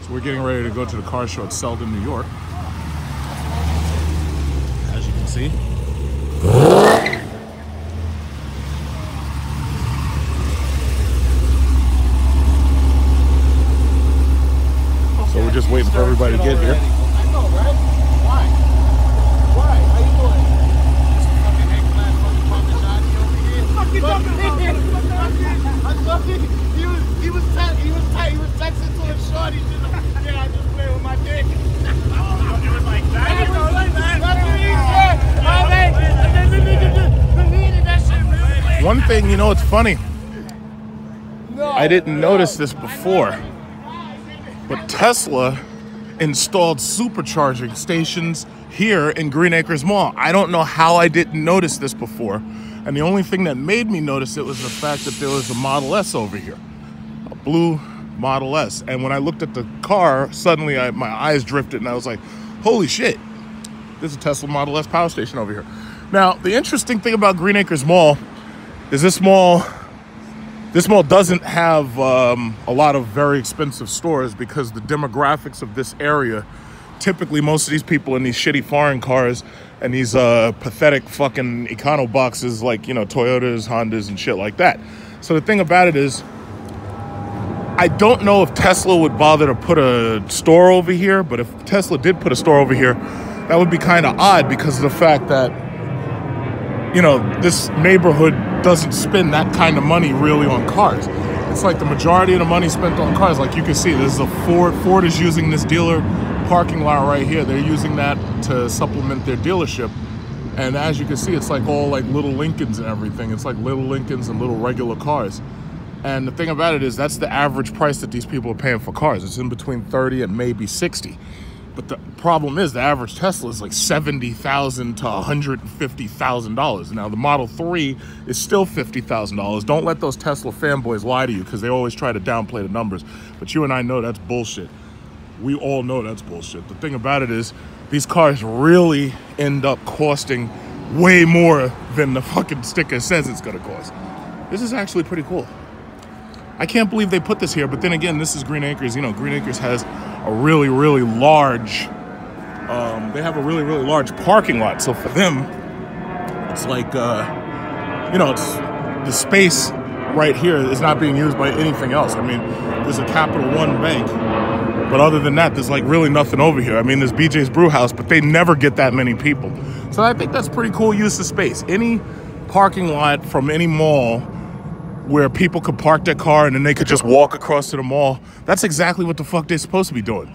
So we're getting ready to go to the car show at Selden, New York. As you can see. So we're just waiting for everybody to get here. I know, right? Why? Why? How you doing? This fucking eggplant fucking Parmesan over here. Fuck you talking about? He was texting to a shorty. Yeah, I just play with my dick. It was like that. One thing, you know, it's funny. I didn't notice this before, but Tesla installed supercharging stations here in Green Acres Mall. I don't know how I didn't notice this before. And the only thing that made me notice it was the fact that there was a Model S over here, a blue Model S. And when I looked at the car, suddenly my eyes drifted and I was like, holy shit, there's a Tesla Model S power station over here. Now, the interesting thing about Green Acres Mall is this mall doesn't have a lot of very expensive stores because the demographics of this area, typically most of these people in these shitty foreign cars and these pathetic fucking econo boxes like, you know, Toyotas, Hondas and shit like that. So the thing about it is, I don't know if Tesla would bother to put a store over here, but if Tesla did put a store over here, that would be kind of odd because of the fact that, you know, this neighborhood doesn't spend that kind of money really on cars. It's like the majority of the money spent on cars. Like you can see, there's a Ford. Ford is using this dealer parking lot right here. They're using that to supplement their dealership. And as you can see, it's like all like little Lincolns and everything. It's like little Lincolns and little regular cars. And the thing about it is that's the average price that these people are paying for cars. It's in between 30 and maybe 60. But the problem is the average Tesla is like $70,000 to $150,000. Now the Model 3 is still $50,000. Don't let those Tesla fanboys lie to you because they always try to downplay the numbers. But you and I know that's bullshit. We all know that's bullshit. The thing about it is these cars really end up costing way more than the fucking sticker says it's gonna cost. This is actually pretty cool. I can't believe they put this here, but then again, this is Green Acres. You know, Green Acres has a really, really large, they have a really, really large parking lot. So for them, it's like, you know, it's the space right here is not being used by anything else. I mean, there's a Capital One bank, but other than that, there's like really nothing over here. I mean, there's BJ's Brew House, but they never get that many people. So I think that's pretty cool use of space. Any parking lot from any mall where people could park their car and then they could just walk across to the mall. That's exactly what the fuck they're supposed to be doing.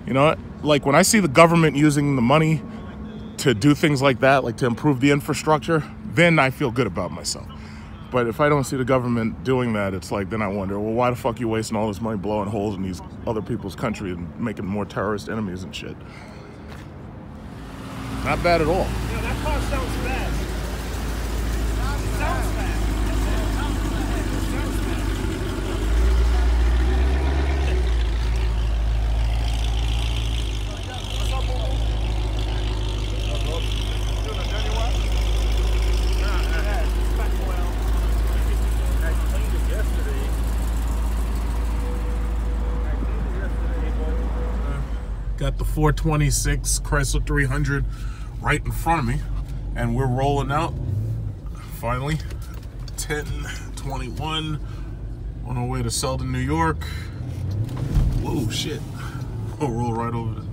You know, like when I see the government using the money to do things like that, like to improve the infrastructure, then I feel good about myself. But if I don't see the government doing that, it's like, then I wonder, well, why the fuck are you wasting all this money blowing holes in these other people's country and making more terrorist enemies and shit? Not bad at all. Yeah, that car sounds fast. It sounds fast. Got the 426 Chrysler 300 right in front of me, and we're rolling out. Finally, 10:21 on our way to Selden, New York. Whoa, shit! We'll roll right over the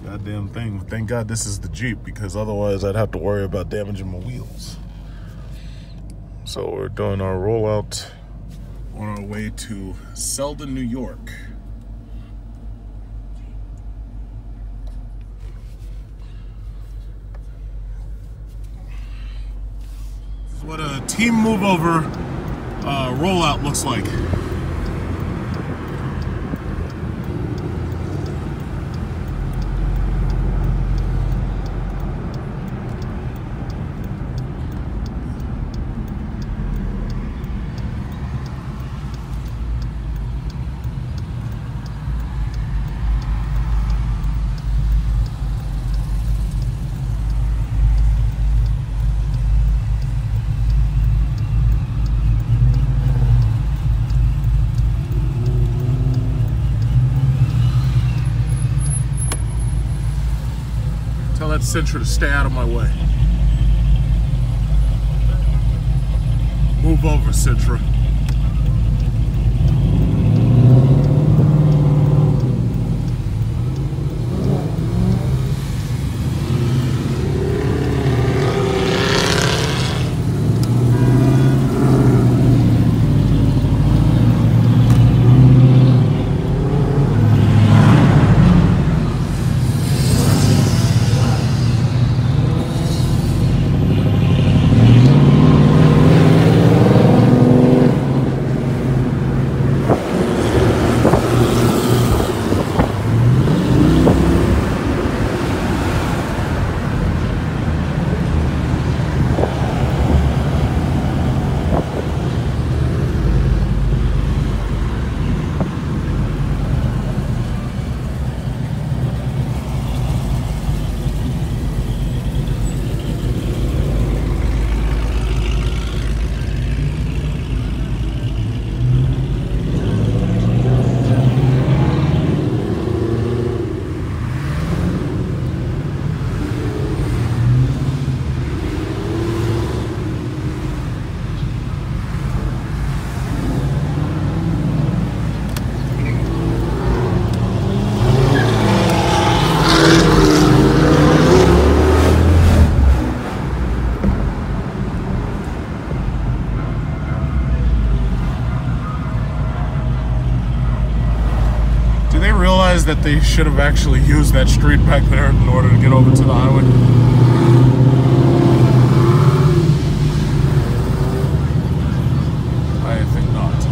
goddamn thing. Thank God this is the Jeep, because otherwise I'd have to worry about damaging my wheels. So we're doing our rollout on our way to Selden, New York. What a team move over rollout looks like. let Sintra stay out of my way. Move over, Sintra. That they should have actually used that street back there in order to get over to the highway. I think not.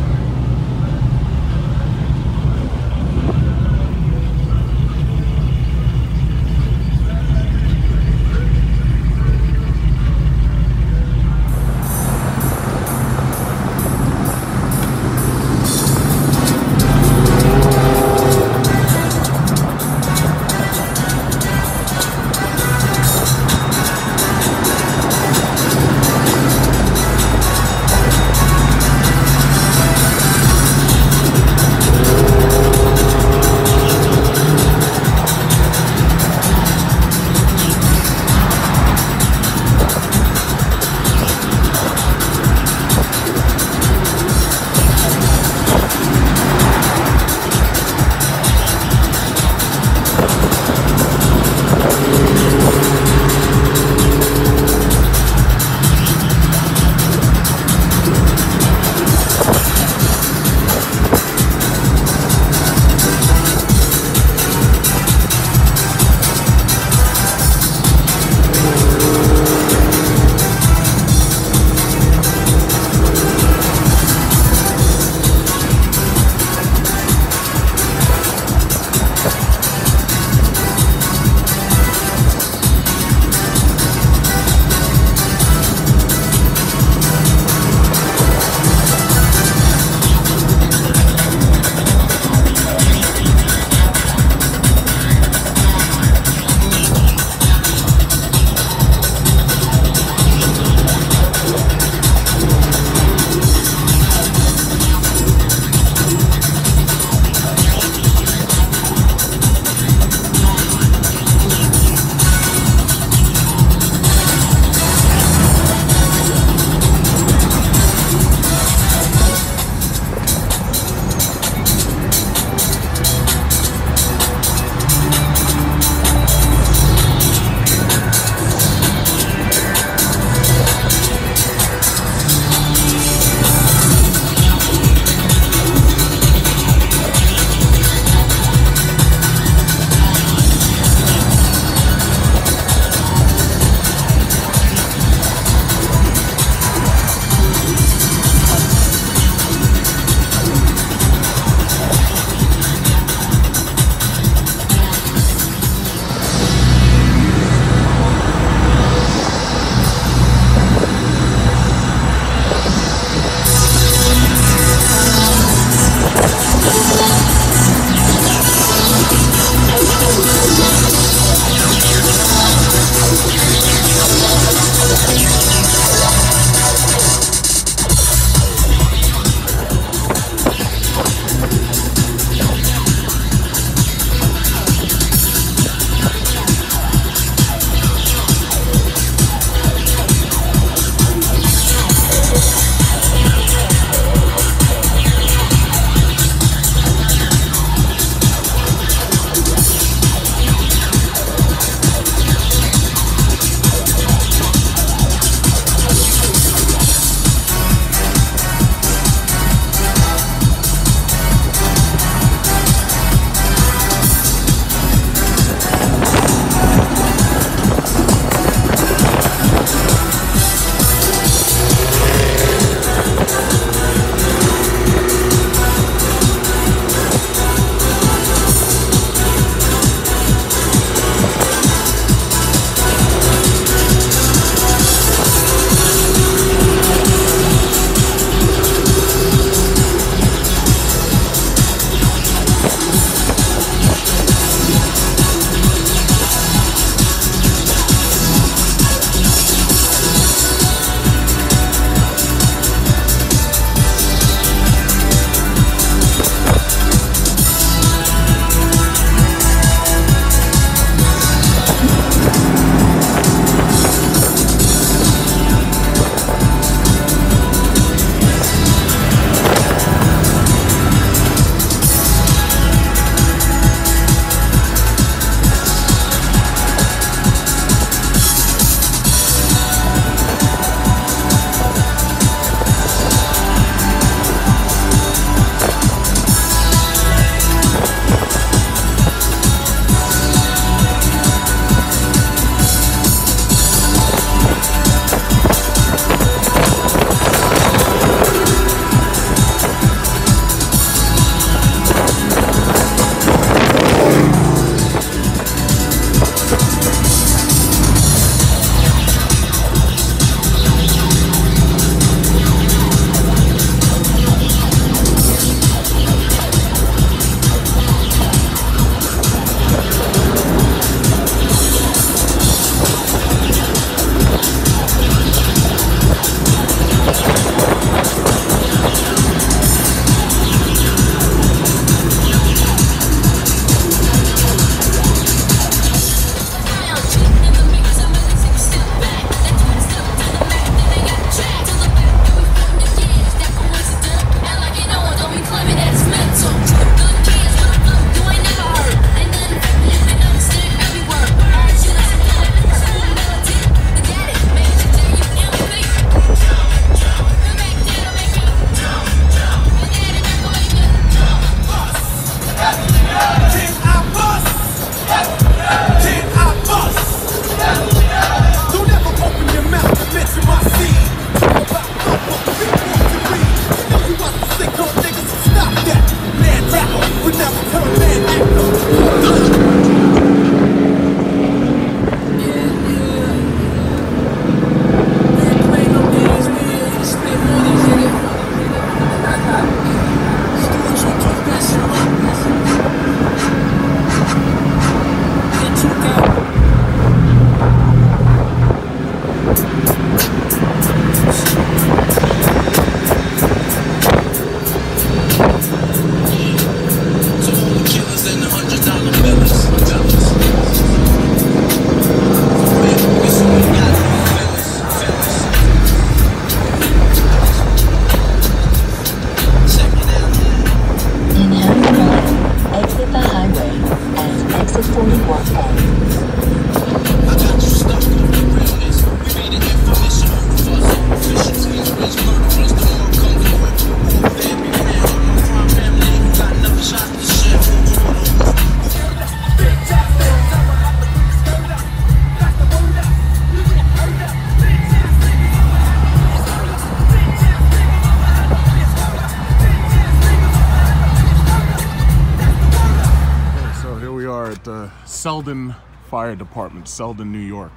the Selden Fire Department, Selden, New York.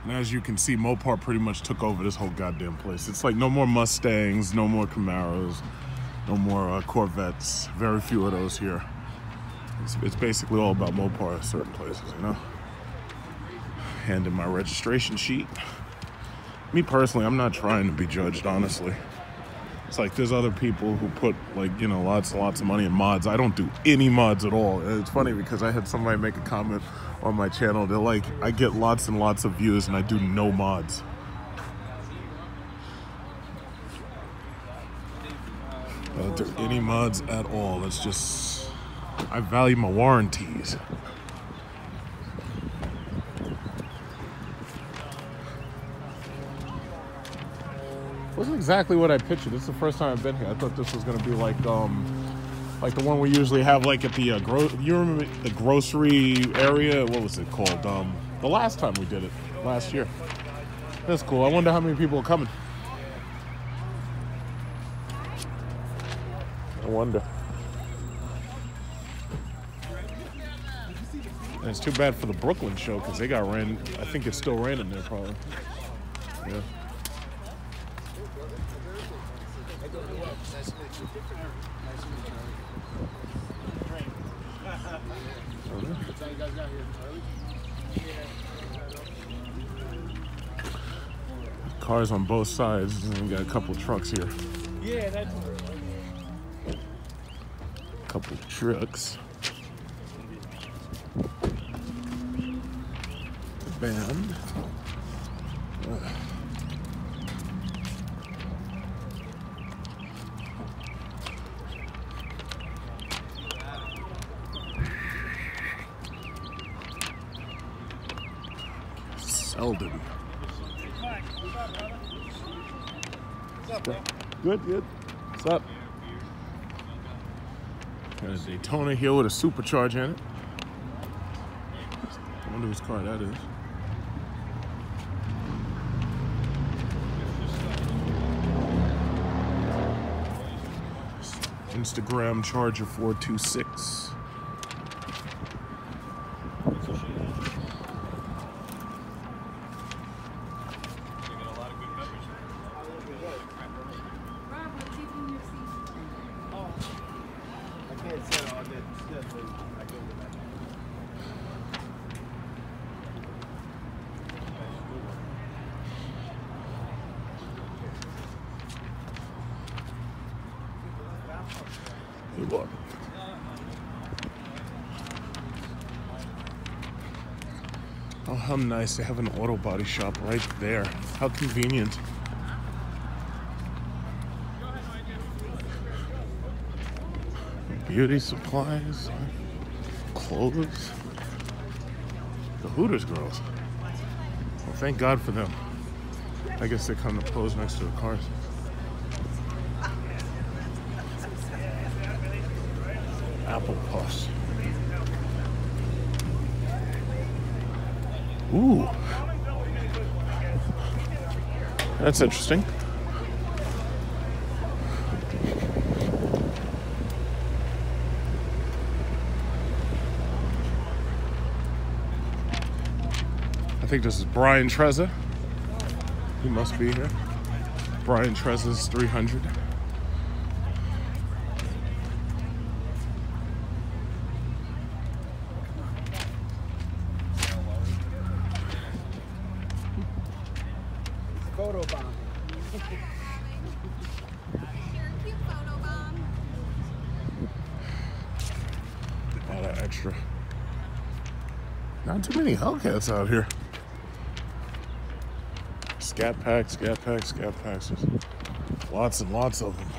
And as you can see, Mopar pretty much took over this whole goddamn place. It's like no more Mustangs, no more Camaros, no more Corvettes. Very few of those here. It's basically all about Mopar at certain places, you know? Hand in my registration sheet. Me personally, I'm not trying to be judged, honestly. It's like there's other people who put, like, you know, lots and lots of money in mods. I don't do any mods at all. And it's funny because I had somebody make a comment on my channel. They're like, I get lots and lots of views and I do no mods. I don't do any mods at all. It's just, I value my warranties. Wasn't exactly what I pictured. This is the first time I've been here. I thought this was gonna be like the one we usually have, like at the you remember the grocery area? What was it called? The last time we did it, last year. That's cool. I wonder how many people are coming. I wonder. And it's too bad for the Brooklyn show because they got ran. I think it's still raining there, probably. Yeah. Cars on both sides, and we got a couple trucks here. Yeah, that's Couple trucks. The band. Selden. What's up, bro? Good, good. What's up? Got a Daytona here with a supercharger in it. I wonder whose car that is. Instagram Charger 426. Look. Oh, how nice. They have an auto body shop right there. How convenient. Beauty supplies, clothes. The Hooters girls. Well, thank God for them. I guess they come to pose next to the cars. Apple Puffs. Ooh. That's interesting. I think this is Brian Trezza. He must be here. Brian Trezza's 300. Photo bomb. A lot of extra. Not too many Hellcats out here. Scat packs, scat packs, scat packs. There's lots and lots of them.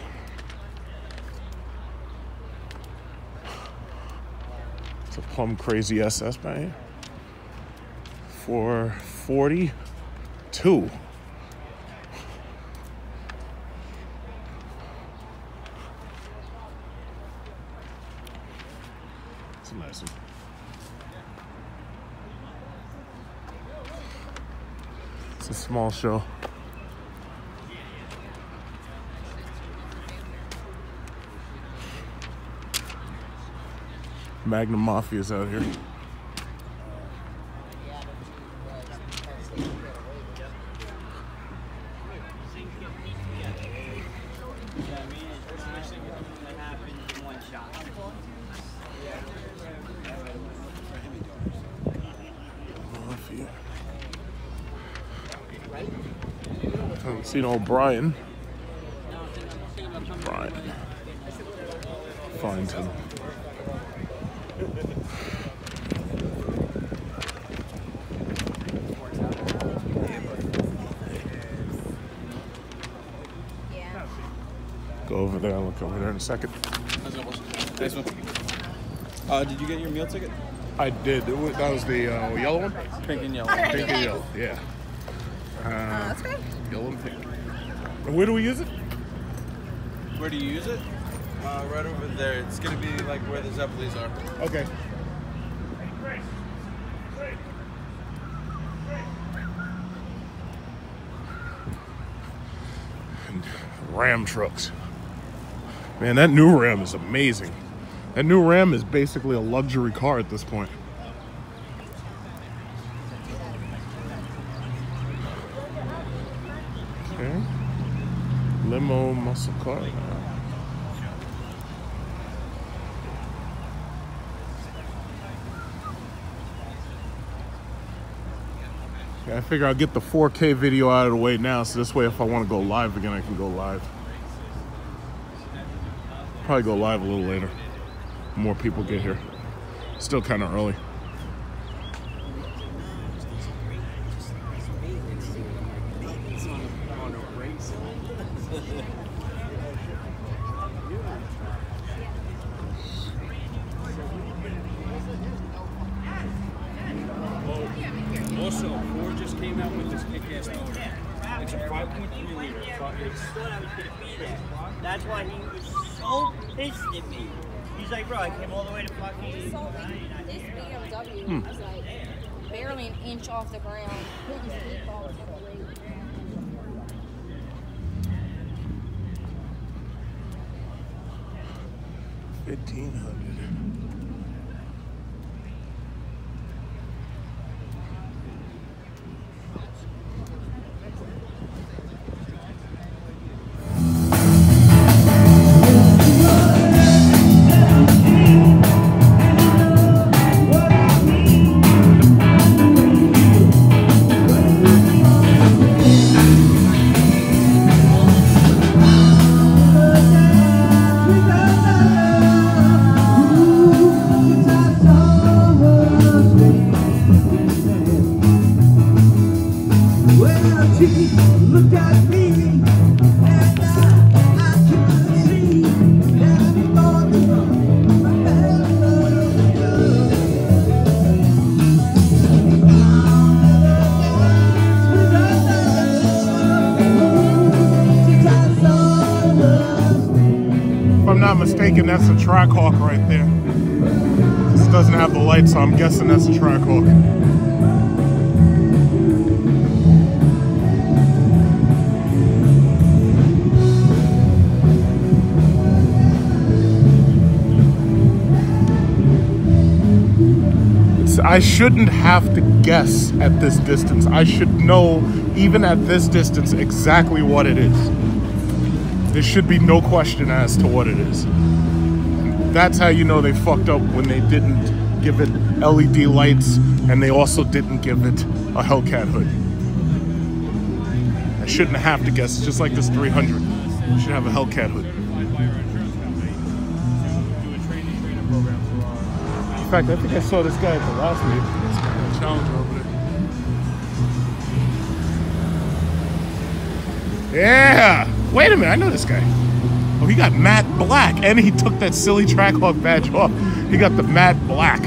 It's a plum crazy SS bang for 42. It's a nice one. It's a small show. Magnum Mafia's out here. Seen old Brian. Find him. Go over there. I'll look over there in a second. Nice one. Did you get your meal ticket? I did. That was the yellow one? Pink and yellow. Pink and yellow, yeah. That's good. Yellow and pink. And where do we use it? Where do you use it? Right over there. It's going to be like where the Zeppelis are. Okay. And Ram trucks. Man, that new Ram is amazing. That new Ram is basically a luxury car at this point. Okay. Limo muscle car. Yeah, I figure I'll get the 4K video out of the way now, so this way if I want to go live again, I can go live. Probably go live a little later. More people get here. Still kind of early. Also, Ford just came out with this kick-ass motor. It's a 5.3 liter. That's why he was so pissed at me. He's like, bro, I came all the way to fucking... This BMW was like barely an inch off the ground. Putting his feet all over the way. 1,500. Look at me, and I couldn't see that he thought If I'm not mistaken, that's a Trackhawk right there. This doesn't have the lights, so I'm guessing that's a Trackhawk. I shouldn't have to guess at this distance. I should know, even at this distance, exactly what it is. There should be no question as to what it is. That's how you know they fucked up when they didn't give it LED lights and they also didn't give it a Hellcat hood. I shouldn't have to guess. It's just like this 300. It should have a Hellcat hood. In fact, I think I saw this guy at the last meeting. This guy had a Challenger over there. Yeah! Wait a minute, I know this guy. Oh, he got matte black, and he took that silly Trackhawk badge off. He got the matte black.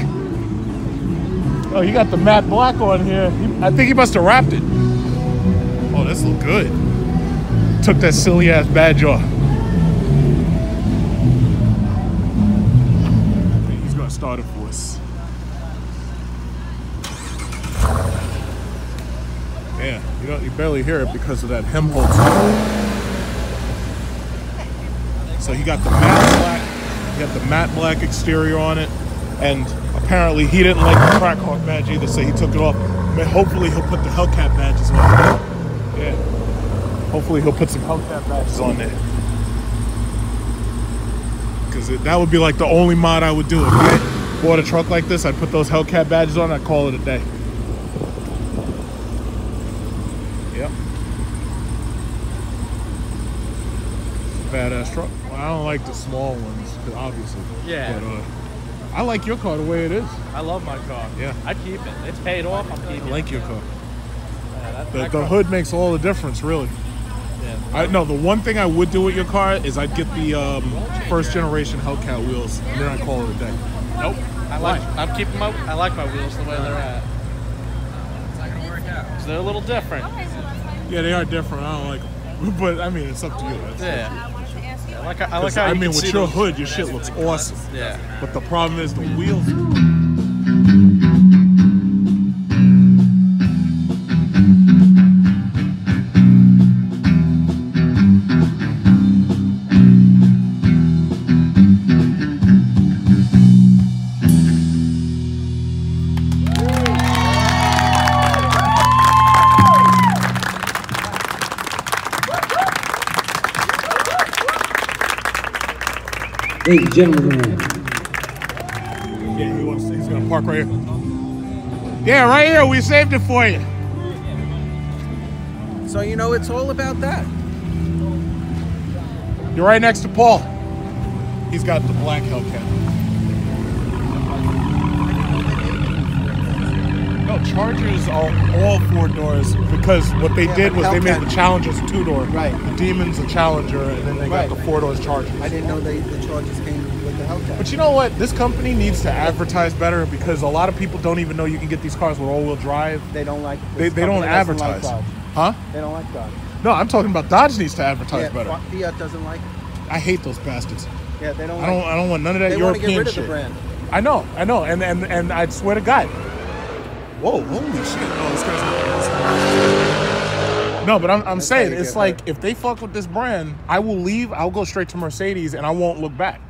Oh, he got the matte black on here. I think he must have wrapped it. Oh, this looks good. Took that silly ass badge off. He's gonna start it for us. Yeah, you barely hear it because of that hem hold. So he got the matte black, he got the matte black exterior on it, and apparently he didn't like the Trackhawk badge either, so he took it off. But hopefully he'll put the Hellcat badges on. Yeah. Hopefully he'll put some Hellcat badges on there. Because that would be like the only mod I would do. If I bought a truck like this, I'd put those Hellcat badges on, I'd call it a day. Yep. badass truck. Well, I don't like the small ones, obviously. Yeah. But I like your car the way it is. I love my car. Yeah. I keep it. It's paid off. I'm keeping it. I like your car. Yeah, The hood makes all the difference, really. Yeah. No, the one thing I would do with your car is I'd get the first generation Hellcat wheels, and then I'd call it a day. Nope. I'm keeping my. I like my wheels the way they're at. It's not gonna work out. So they're a little different. Yeah, they are different. I don't like them. But I mean, it's up to you. Yeah. I like how I you mean, can with see your them. hood, your shit looks awesome. Yeah. But the problem is the wheels. Ladies and gentlemen. Yeah, he's gonna park right here. Yeah, right here. We saved it for you. So you know, it's all about that. You're right next to Paul. He's got the black Hellcat. No, Chargers are all 4 doors because what they did was they made the Challengers 2-door. Right. The Demon's a Challenger, and then they got the 4 doors Chargers. I didn't know the Chargers came with the Hellcat. But you know what? This company needs to advertise better because a lot of people don't even know you can get these cars with all-wheel drive. They don't like. They don't advertise. Huh? They don't like Dodge. No, I'm talking about Dodge needs to advertise better. Fiat doesn't like it. I hate those bastards. Yeah, they don't. I don't want none of that they European want to get rid shit. of the brand. I know, and I swear to God. Whoa, holy shit! Oh, this guy's. No, but I'm saying it's like if they fuck with this brand, I will leave. I'll go straight to Mercedes, and I won't look back.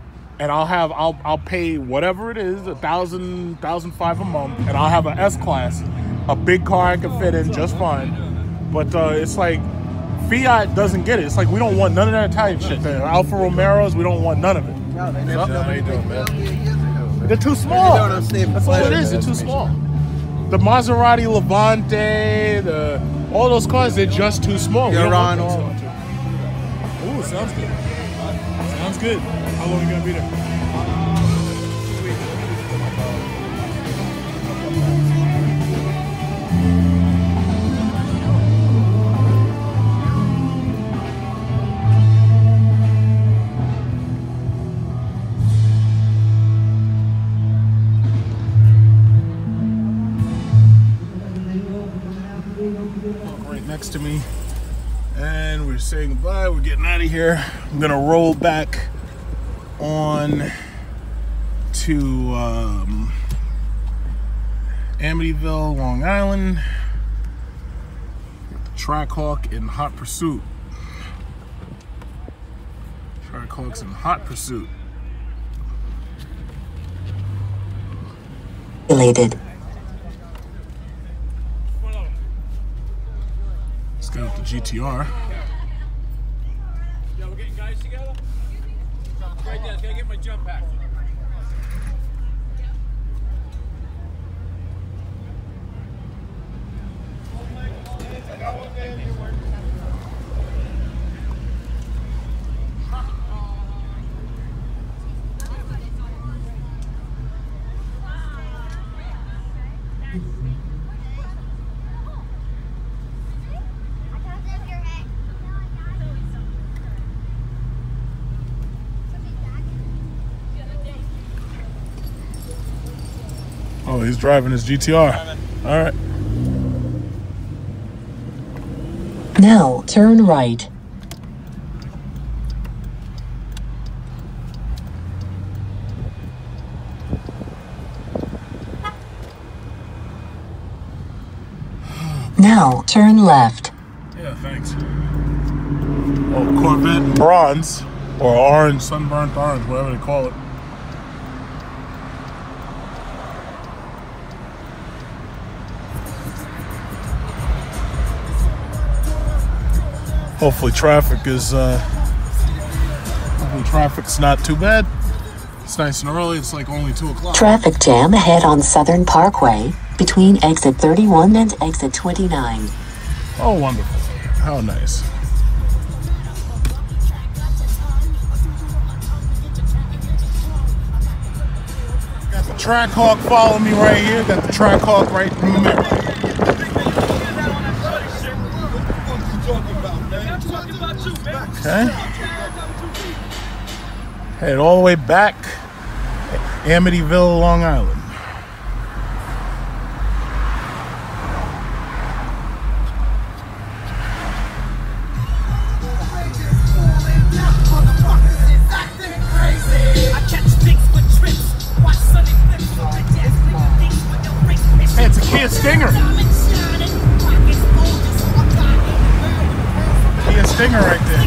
And I'll pay whatever it is, $1,000, $1,500 a month, and I'll have an S-Class, a big car I can fit in just fine. But it's like Fiat doesn't get it. It's like we don't want none of that Italian shit there. Alfa Romeos, we don't want none of it. No, they never. How you doing, man? They're too small. No, That's all it is. They're too small. The Maserati Levante, all those cars, they're just too small. You're on all. Ooh, sounds good. Sounds good. How long are you gonna be there? Right next to me, and we're saying goodbye. We're getting out of here. I'm gonna roll back on to Amityville, Long Island. Got the Trackhawk in hot pursuit. Trackhawk's in hot pursuit. Elated. Let's go with the GTR. Yeah, we're getting guys together? Right there, gotta get my jump pack. Oh, he's driving his GTR. All right. Now turn right. Now turn left. Yeah, thanks. Oh, Corvette bronze or orange, sunburnt orange, whatever they call it. Hopefully traffic's not too bad. It's nice and early. It's like only 2 o'clock. Traffic jam ahead on Southern Parkway between exit 31 and exit 29. Oh, wonderful. How nice. Trackhawk follow me right here. Got the Trackhawk right in the middle. Okay. Head all the way back, Amityville, Long Island. Hey, it's a Kia Stinger. Kia Stinger right there.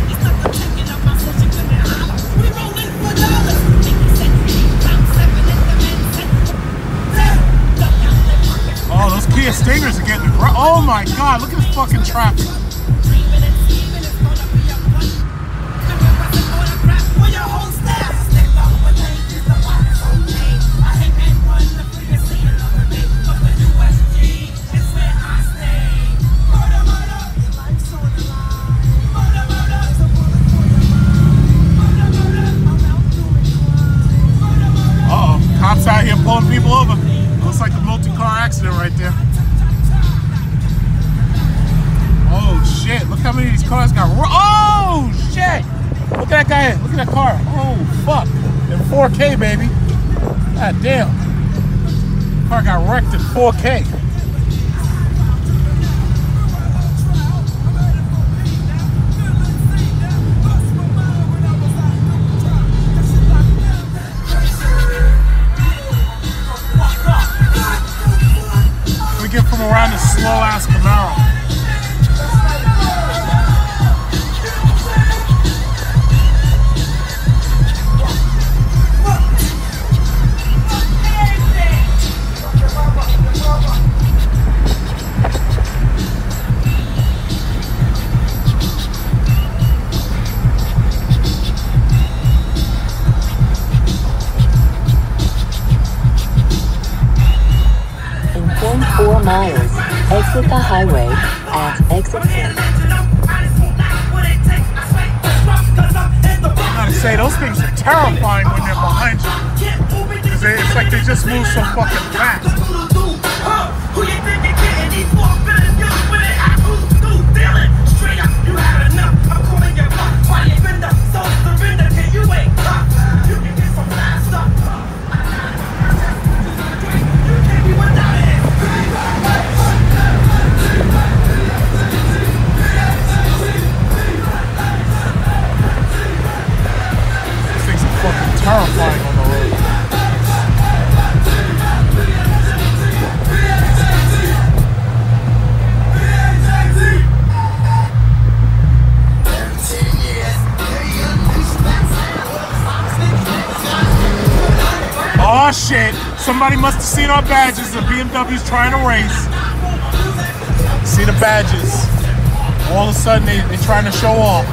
Oh, those Kia Stingers are getting... Oh my God, look at this fucking traffic. Cops out here pulling people over. Looks like a multi-car accident right there. Oh shit, look how many of these cars got... Oh shit! Look at that guy, look at that car. Oh fuck. In 4K, baby. God damn. Car got wrecked in 4K. From around this slow-ass Camaro. In 0.4 miles, exit the highway at exit 10. I gotta say, those things are terrifying when they're behind you. Because it's like they just move so fucking fast. Terrifying on the road. Oh shit! Somebody must have seen our badges. The BMW's trying to race. See the badges. All of a sudden they're trying to show off.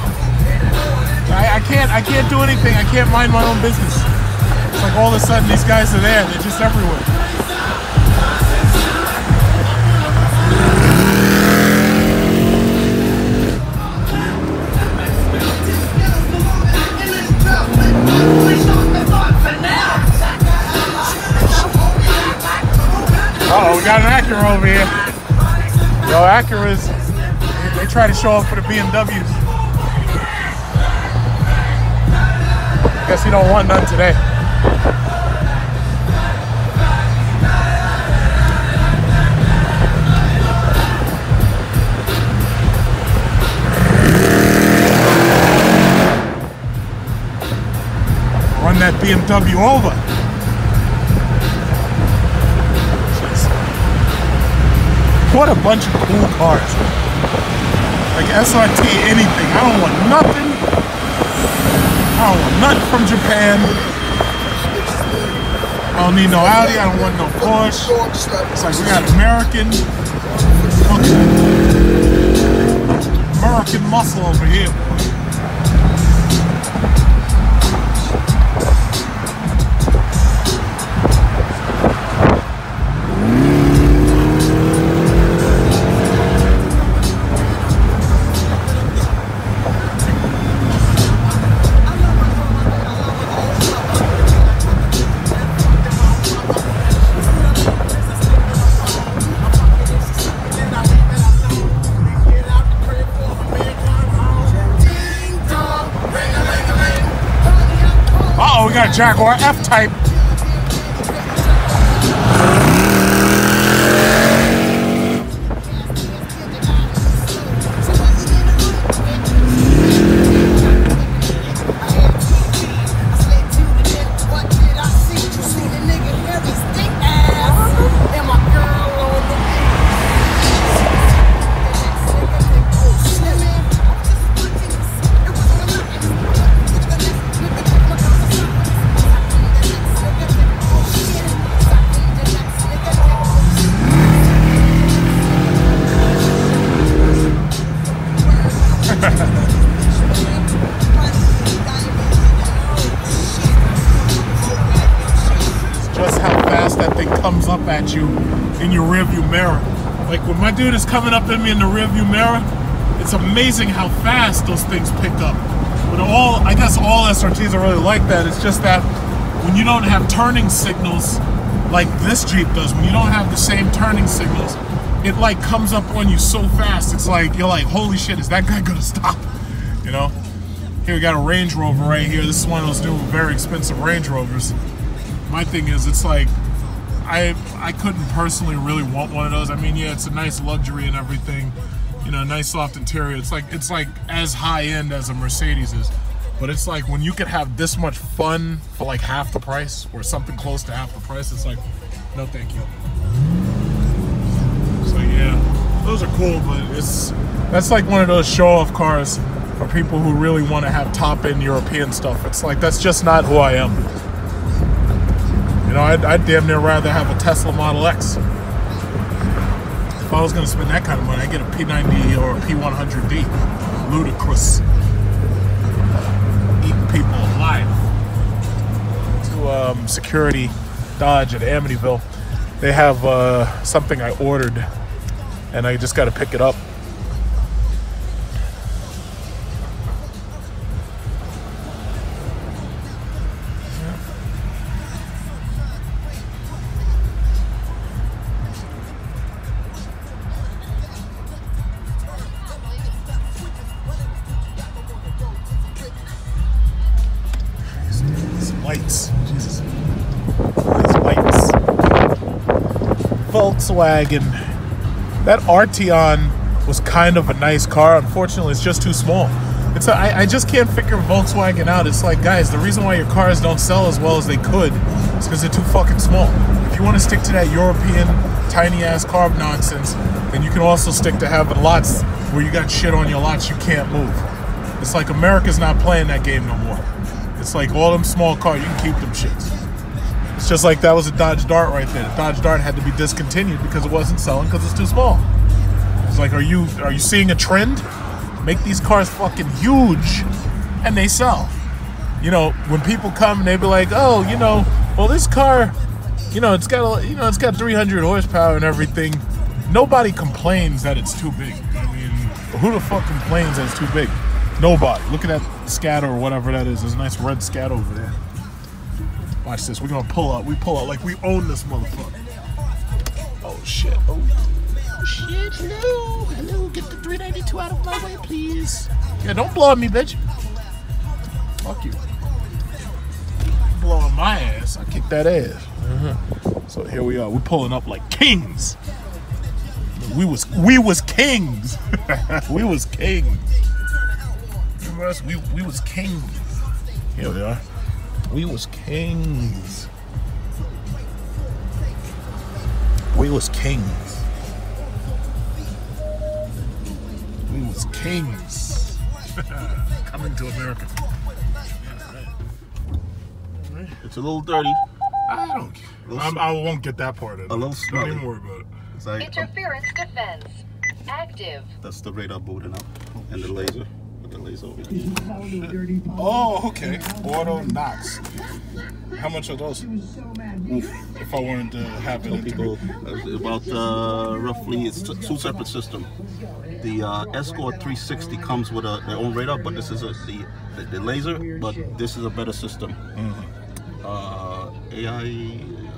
I can't do anything. I can't mind my own business. It's like all of a sudden these guys are there. They're just everywhere. Uh-oh, we got an Acura over here. Yo, Acuras, they try to show off for the BMWs. Guess he don't want none today. Run that BMW over. Jeez. What a bunch of cool cars. Like SRT anything. I don't want nothing. I don't want nothing from Japan. I don't need no Audi. I don't want no Porsche. It's like we got American muscle over here. Jaguar F-Type. Just how fast that thing comes up at you in your rearview mirror. Like when my dude is coming up at me in the rearview mirror, it's amazing how fast those things pick up. But I guess all SRTs are really like that. It's just that when you don't have turning signals like this Jeep does, when you don't have the same turning signals, it like comes up on you so fast. It's like, you're like, holy shit, is that guy gonna stop? You know? Here we got a Range Rover right here. This is one of those new, very expensive Range Rovers. My thing is, it's like, I couldn't personally really want one of those. I mean, yeah, it's a nice luxury and everything, you know, nice soft interior. It's like as high end as a Mercedes is, but it's like when you could have this much fun for like half the price or something close to half the price, it's like, no, thank you. So yeah, those are cool, but that's like one of those show-off cars for people who really want to have top-end European stuff. It's like, that's just not who I am. You know, I'd damn near rather have a Tesla Model X. If I was going to spend that kind of money, I'd get a P90 or a P100D. Ludicrous. Eating people alive. To Security Dodge at Amityville. They have something I ordered, and I just got to pick it up. Lights, Jesus. These lights. Volkswagen. That Arteon was kind of a nice car. Unfortunately, it's just too small. I just can't figure Volkswagen out. It's like, guys, the reason why your cars don't sell as well as they could is because they're too fucking small. If you want to stick to that European tiny-ass carb nonsense, then you can also stick to having lots where you got shit on your lots you can't move. It's like America's not playing that game no more. It's like all them small cars, you can keep them shits. It's just like that was a Dodge Dart right there. The Dodge Dart had to be discontinued because it wasn't selling because it's too small. It's like, are you seeing a trend? Make these cars fucking huge, and they sell. You know, when people come and they be like, oh, you know, well, this car, you know, it's got 300 horsepower and everything. Nobody complains that it's too big. I mean, who the fuck complains that it's too big? Nobody. Look at that scat or whatever that is. There's a nice red scat over there. Watch this. We're gonna pull out. We pull out like we own this motherfucker. Oh shit. Oh shit. Hello. Hello. Get the 392 out of my way, please. Yeah, don't blow at me, bitch. Fuck you. Blow on my ass. I kick that ass. So here we are. We're pulling up like kings. We was kings. We was kings. We was kings. Here we are. We was kings. We was kings. We was kings. Coming to America. It's a little dirty. I don't care. I won't get that part of it. A little smelly. Don't even worry about it. It's like, interference defense active. That's the radar booting up. And the laser. The laser over here. Oh, okay. Auto knocks. How much are those? If I wanted to have it people, about roughly, it's two separate systems. The Escort 360 comes with their own radar, but this is the laser, but this is a better system. AI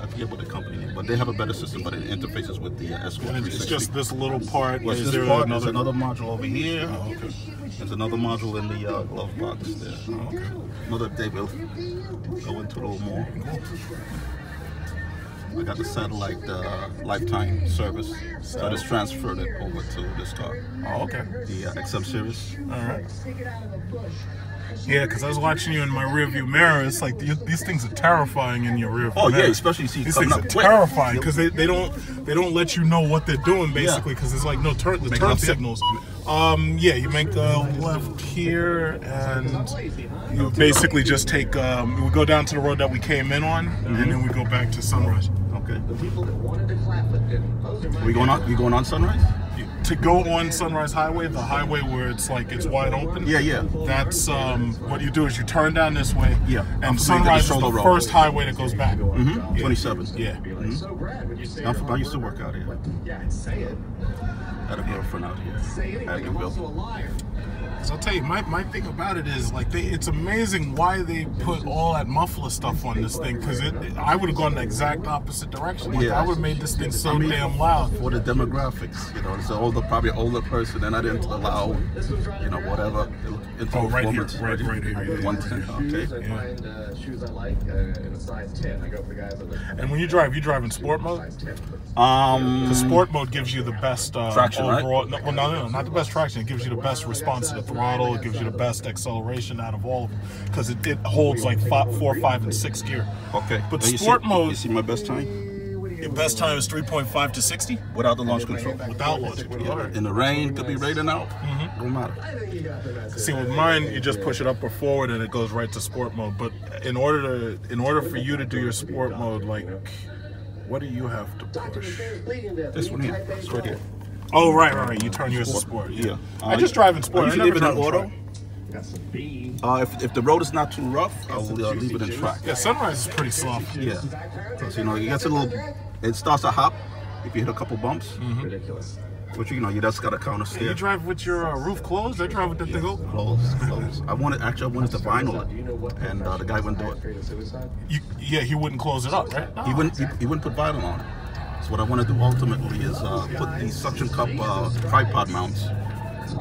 I forget what the company is, but they have a better system, but it interfaces with the Escort 360. It's just this little part. Well, Is this there part, another? there's another module over here. Oh, okay. There's another module in the glove box there. Oh, okay. Another day we'll go into a little more. I got the satellite lifetime service, so I just transferred it over to this car. Oh, okay. The XM series. All right. Yeah, because I was watching you in my rearview mirror. It's like these things are terrifying in your rearview mirror. Oh yeah, especially you see these coming things up are quick. terrifying because they don't let you know what they're doing basically because there's like no turn signals. Yeah, you make the left here and you basically just take we go down to the road that we came in on and then we go back to Sunrise. Okay. You going on Sunrise? To go on Sunrise Highway, the highway where it's like it's wide open. Yeah, yeah. That's what you do is you turn down this way. Yeah. And Sunrise is the first highway that goes back. Mm-hmm. Yeah. 27. Yeah. Mm-hmm. I used to work out here. I had a girlfriend out here. I So I'll tell you, my thing about it is like it's amazing why they put all that muffler stuff on this thing because I would have gone the exact opposite direction. Like I would have made this thing so damn loud. For the demographics, you know, it's probably an older person, and I didn't allow, you know, whatever. Oh, right here, right here. 110. Okay. Yeah. And when you drive in sport mode. The sport mode gives you the best traction, overall. right? No, not the best traction. It gives you the best response to the throttle. It gives you the best acceleration out of all of them because it holds like 4, 5, and 6 gear. Okay. But sport mode. You see my best time? Your best time is 3.5 to 60 without the launch control. Without launch control. In the rain, could be raining out. Don't matter. See, with mine, you just push it up or forward, and it goes right to sport mode. But in order for you to do your sport mode, like, what do you have to push? This one here. It's right here. Oh, right. You turn yours to sport. Yeah. I just drive in sport. I leave it in auto. If the road is not too rough, I will leave it in track. Yeah, Sunrise is pretty soft. Yeah. So, you know, it gets a little. It starts to hop if you hit a couple bumps. Ridiculous. But you know, you just gotta counter steer. You drive with your roof closed? I drive with the thing open. Closed. I wanted to vinyl it, and the guy wouldn't do it. He wouldn't close it up, right? No. He wouldn't put vinyl on it. So what I want to do ultimately is put these suction cup tripod mounts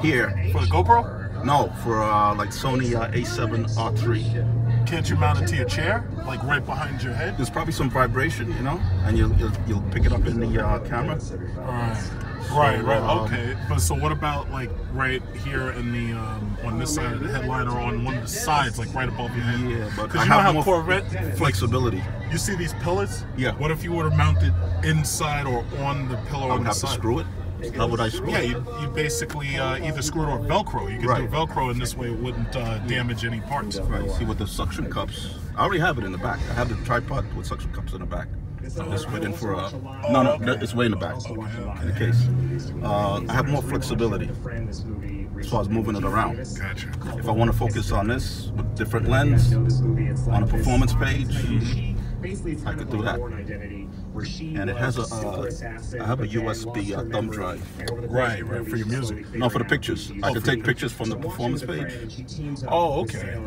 here. For the GoPro? No, for like Sony A7 R3. Can't you mount it to your chair, like right behind your head? There's probably some vibration, you know, and you'll pick it up in the camera. Right, okay. But so what about like right here in the on this side of the headliner, or on one of the sides, like right above your head? Yeah, but because you know how Corvette flexibility. You see these pillars? Yeah. What if you were to mount it inside or on the pillar? I would have to screw it. How would I screw it? Yeah, you basically either screw it or Velcro. You can do Velcro, and this way it wouldn't damage any parts. Right. See, with the suction cups, I already have it in the back. I have the tripod with suction cups in the back. Just waiting for a no, it's way in the back in the case. I have more flexibility as far as moving it around. Gotcha. If I want to focus on this with different lens on a performance page, I could do that. And it has I have a USB thumb drive. Right, for your music. No, for the pictures. I can take pictures from the performance page. Oh, okay.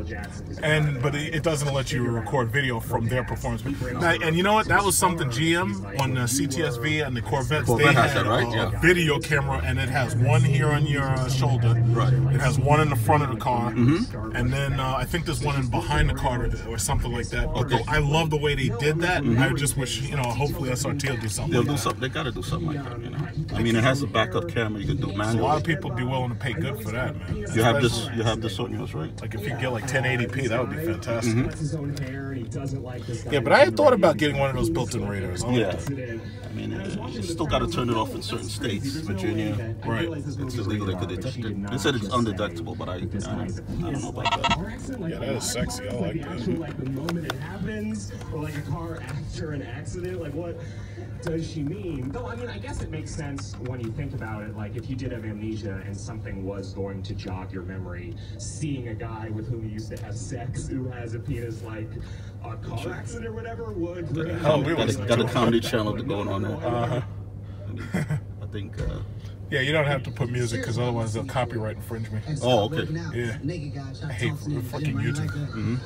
But it doesn't let you record video from their performance page. Now, and you know what? That was something GM on the CTSV and the Corvettes. They had a video camera, and it has one here on your shoulder. Right. It has one in the front of the car, and then I think there's one in behind the car or something like that. Okay. I love the way they did that. I just wish, you know, hopefully SRT will do something. They'll do something. They gotta do something like that, you know. I mean, it has a backup camera. You can do manually. A lot of people be willing to pay good for that, man. You have this. You have this on yours, right? Like if you get like 1080p, that would be fantastic. Yeah, but I had thought about getting one of those built-in radars. I mean, you still got to turn it off in certain states. Virginia, right? It's illegal. They could detect it. They said it's undetectable, but I don't know about that. Yeah, that is sexy. I like that. Like the moment it happens, or like a car after an accident, like what does she mean? Though, I mean, I guess it makes sense when you think about it. Like, if you did have amnesia and something was going to jog your memory, seeing a guy with whom you used to have sex who has a penis, like a car accident or whatever, would. Got a comedy channel going on there. I think. Yeah, you don't have to put music because otherwise they'll copyright infringe me. Oh, okay. Yeah. I hate fucking YouTube.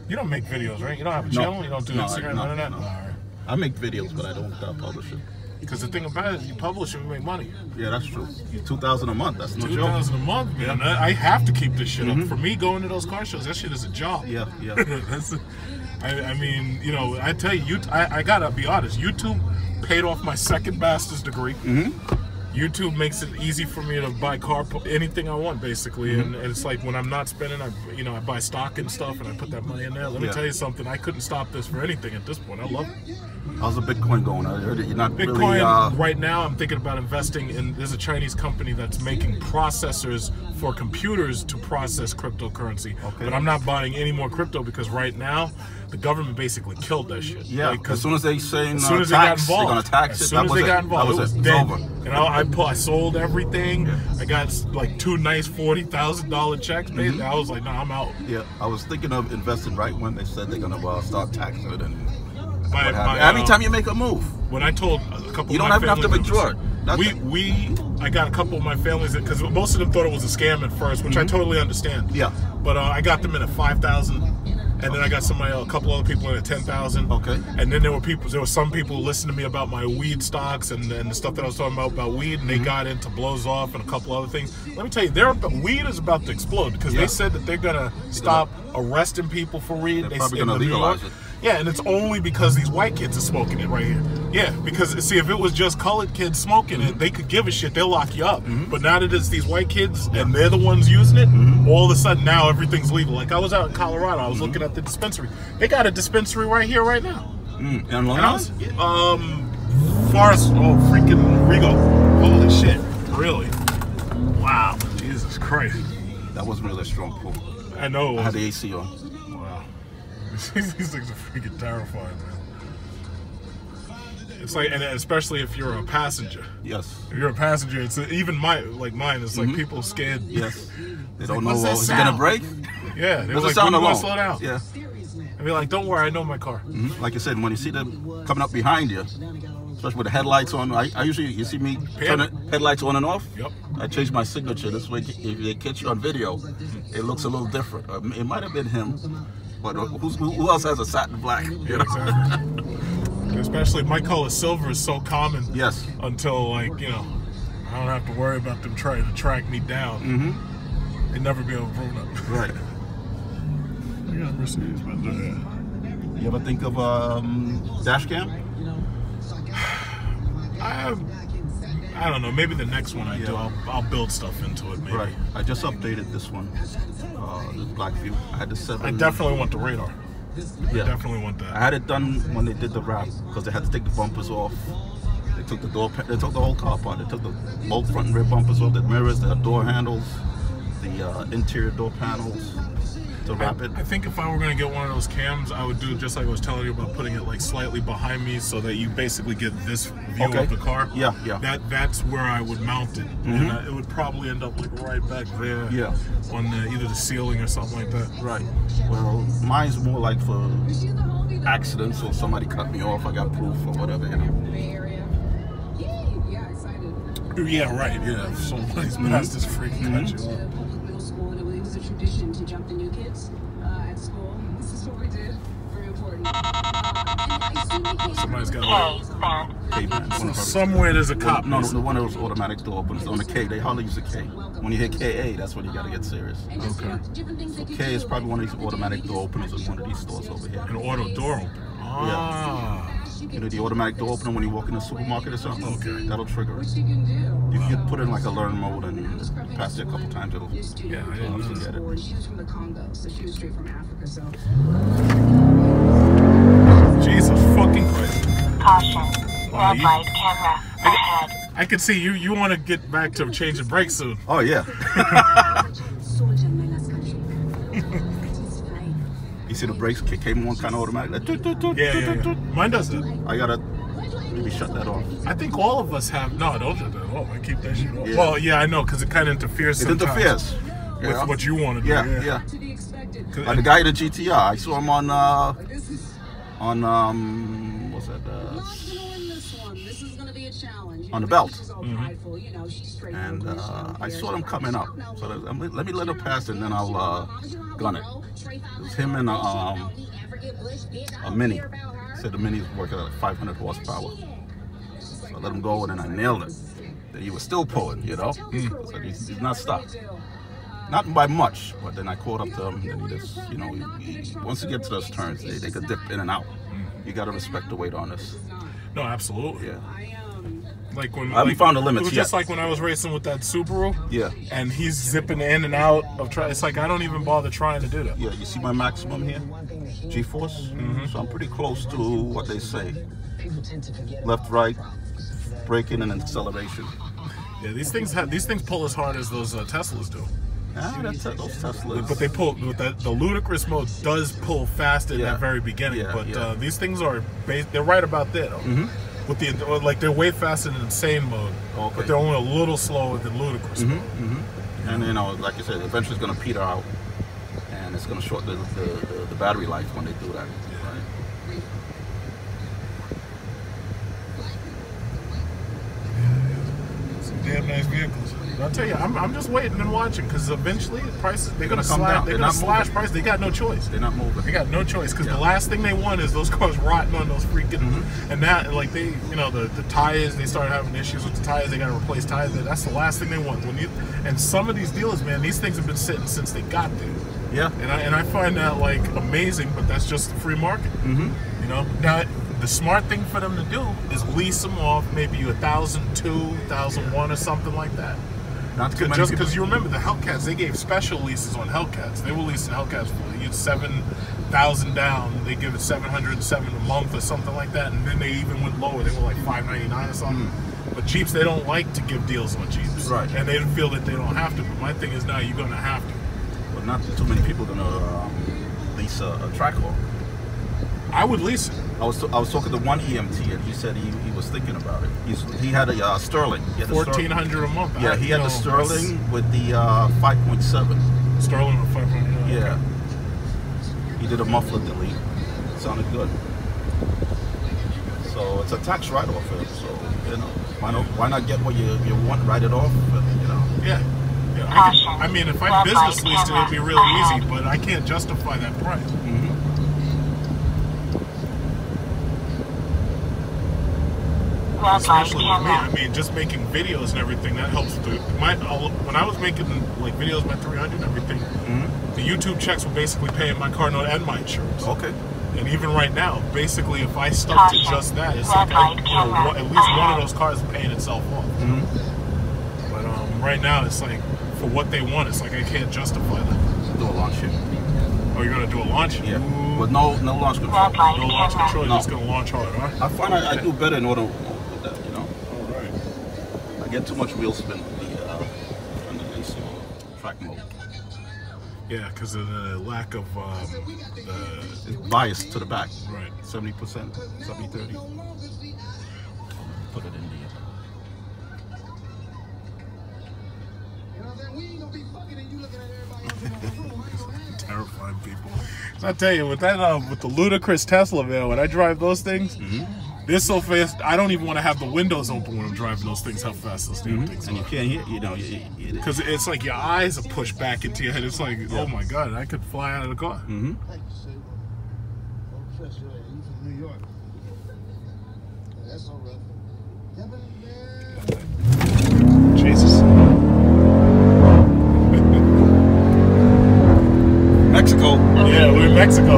You don't make videos, right? You don't have a channel? You don't do Instagram? None of that? All right. I make videos, but I don't publish it. Because the thing about it, you publish and you make money. Yeah, that's true. $2,000 a month. That's no joke. $2,000 a month, man. Yeah. I have to keep this shit up. For me, going to those car shows, that shit is a job. Yeah, yeah. I mean, you know, I tell you, I gotta be honest. YouTube paid off my second master's degree. YouTube makes it easy for me to buy anything I want, basically. And it's like when I'm not spending, I buy stock and stuff, and I put that money in there. Let me tell you something. I couldn't stop this for anything at this point. I love it. How's the Bitcoin going? I heard you're not Bitcoin, really, right now, I'm thinking about investing in. There's a Chinese company that's making processors for computers to process cryptocurrency. Okay. But I'm not buying any more crypto because right now, the government basically killed that shit. Yeah, like, as soon as they say as soon as they got involved, they're gonna tax it. As soon as they got involved, it was dead. Over. You know, I sold everything. Yeah. I got like 2 nice $40,000 checks. I was like, nah, I'm out. Yeah, I was thinking of investing right when they said they're gonna start taxing it. And every time you make a move, when I told a couple, you don't even have to withdraw it. I got a couple of my families because most of them thought it was a scam at first, which I totally understand. Yeah. But I got them in at 5,000, and then I got a couple other people in at 10,000. Okay. And then there were some people who listened to me about my weed stocks and the stuff that I was talking about weed, and they got into blows off and a couple other things. Let me tell you, weed is about to explode because they said that they're gonna stop arresting people for weed. They're probably gonna legalize it. Yeah, and it's only because these white kids are smoking it right here. Yeah, because see, if it was just colored kids smoking it, they could give a shit. They'll lock you up. But now that it's these white kids and they're the ones using it, all of a sudden now everything's legal. Like I was out in Colorado, I was looking at the dispensary. They got a dispensary right here, right now. And Long Island? Forest, freaking Rigo. Holy shit, really? Wow, Jesus Christ. That wasn't really a strong pull. I know. I had the AC on. Wow. These things are freaking terrifying, man. It's like, and especially if you're a passenger. Yes. If you're a passenger, it's even mine. It's like people scared. Yes. They don't like, know. Is it gonna break? Yeah. They were like, sound alone? Slow down. Yeah. I mean, like, don't worry, I know my car. Like I said, when you see them coming up behind you, especially with the headlights on, I usually, you see me turn the headlights on and off. Yep. I change my signature. This way, if they catch you on video, it looks a little different. It might have been him, but who else has a satin black? You know? Exactly. Especially my color silver is so common. Yes. Until I don't have to worry about them trying to track me down. They'd never be able to prove that. Right. I got a Mercedes, but you ever think of dash cam? I don't know. Maybe the next one I do, I'll build stuff into it. Maybe. Right. I just updated this one. This black view. I had the 7. I definitely want the radar. Yeah. I definitely want that. I had it done when they did the wrap because they had to take the bumpers off. They took the door. They took the whole car apart. They took both front and rear bumpers off, the mirrors, the door handles, the interior door panels to wrap it. I think if I were going to get one of those cams, I would do just like I was telling you about putting it like slightly behind me so that you basically get this view of the car. Yeah, yeah. That's where I would mount it. And it would probably end up like right back there. Yeah. On either the ceiling or something like that. Right. Well, mine's more like for accidents or somebody cut me off. I got proof or whatever. You know. Yeah, right. Yeah. If somebody's past this freaking cut you off. Tradition to jump the new kids at school. This is what we did. Very important. Somebody's got K-band. Somewhere there's a cop. No, the one that was automatic door, but it's on the K. They hardly use a K. When you hit KA, that's when you gotta get serious. Okay. So K is probably one of these automatic door openers in one of these stores over here. An auto door opener. Yeah. You know the automatic door opener when you walk in the supermarket or something? Okay. That'll trigger it. You can put it in like a learn mode and pass it a couple times. It'll I didn't know forget it. She was from the Congo, so she was straight from Africa, so. Jesus fucking Christ. Caution. Red light camera ahead. I can see you want to get back to changing brakes soon. Oh yeah. You see the brakes came on kind of automatic. Like, yeah. Mine does it. I gotta maybe shut that off. I think all of us have. No, don't shut that off. I keep that shit off. Yeah. Well, yeah, I know, because it kind of interferes. It interferes with what you want to do. Yeah. Like the guy in the GTR, I saw him on what's that? On the belt. And I saw them coming up. So let me let her pass and then I'll gun it. It was him and a Mini. Said the Mini's working at like 500 horsepower. So I let him go, and then I nailed it. Then he was still pulling, you know. So he's not stopped. Not by much, but then I caught up to him. Then he just, you know, once you get to those turns, they could dip in and out. You got to respect the weight on this. No, absolutely. Yeah. Like when I haven't found the limits it was yet. just like when I was racing with that Subaru. Yeah. And he's zipping in and out of it's like I don't even bother trying to do that. Yeah, you see my maximum here? G-force? So I'm pretty close to what they say. Left, right, braking and acceleration. Yeah, these things pull as hard as those Teslas do. Those Teslas. But they pull with the ludicrous mode does pull fast in that very beginning. But these things are they're right about there though. With they're way faster than insane mode, but they're only a little slower than ludicrous mode. And you know, like I said, eventually it's going to peter out, and it's going to shorten the battery life when they do that. Right? Some damn nice vehicles. But I'll tell you, I'm just waiting and watching because eventually the prices they're going to slash. They're going to slash prices. They got no choice. They're not moving. They got no choice because the last thing they want is those cars rotting on those freaking and that like they the tires. They started having issues with the tires. They got to replace tires. That's the last thing they want. And some of these dealers, man, these things have been sitting since they got there. Yeah. And I find that like amazing, but that's just the free market. You know. Now the smart thing for them to do is lease them off, maybe 1,002, 1,001 or something like that. Just because you remember the Hellcats, they gave special leases on Hellcats. They were leasing Hellcats for you 7,000 down. They give it 707 a month or something like that, and then they even went lower. They were like 599 or something. But Jeeps, they don't like to give deals on Jeeps, right? And they feel that they don't have to. But my thing is now you're gonna have to. But not too many people are gonna lease a Trackhawk. I would lease it. I was talking to one EMT, and he said he was thinking about it. He had a Sterling. $1,400 a month. Yeah, he had the Sterling with the 5.7. Sterling with 5.7. Yeah. Okay. He did a muffler delete. It sounded good. So it's a tax write-off. So you know, why not get what you want, write it off? You know. Yeah. Yeah. I mean, if I business leased it, it'd be really easy, but I can't justify that price. Especially with me. I mean, just making videos and everything, that helps. When I was making like videos, my 300 and everything, the YouTube checks were basically paying my car note and my insurance. Okay. And even right now, basically, if I stuck to just that, it's like at least one of those cars is paying itself off. But right now, it's like for what they want, it's like I can't justify that. Do a launch here. Oh, you're gonna do a launch? Yeah. But no launch control. No launch control. You're just gonna launch hard, huh? I find I do better in auto. I get too much wheel spin with the AC track mode. Yeah, because of the lack of it's biased to the back. Right. 70%, 70-30. Put it in the terrifying people. So I tell you, with that with the ludicrous Tesla, man, when I drive those things. They're so fast, I don't even want to have the windows open when I'm driving those things, how fast those damn things are. And you can't hear, because it's like your eyes are pushed back into your head. It's like, oh my God, I could fly out of the car. Jesus. Mexico. Yeah, we're in Mexico.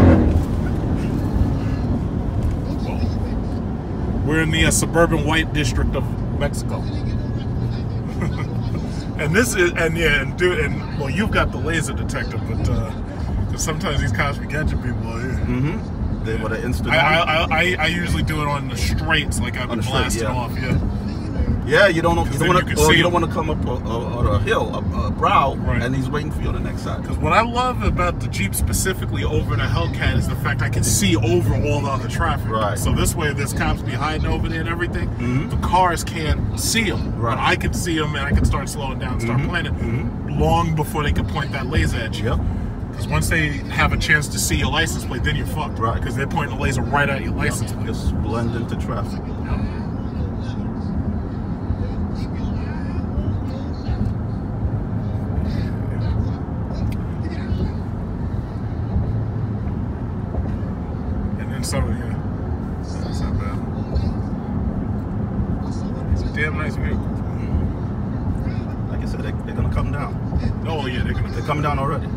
We're in the suburban white district of Mexico. And this is, well, you've got the laser detector, but because sometimes these cops be catching people out here. They would have instant. I usually do it on the straights, like I've been blasting off. Yeah, you don't want to come up on a hill, a brow, and he's waiting for you on the next side. Because what I love about the Jeep specifically over the Hellcat is the fact I can see over all the other traffic. Right. So this way, there's cops behind over there and everything. The cars can't see them. Right. But I can see them, and I can start slowing down, start planning long before they can point that laser at you. Yep. Because once they have a chance to see your license plate, then you're fucked. Right. Because they're pointing the laser right at your license plate. Just blend into traffic. damn nice vehicle. Like I said, they're gonna come down. Oh yeah, they're coming down already.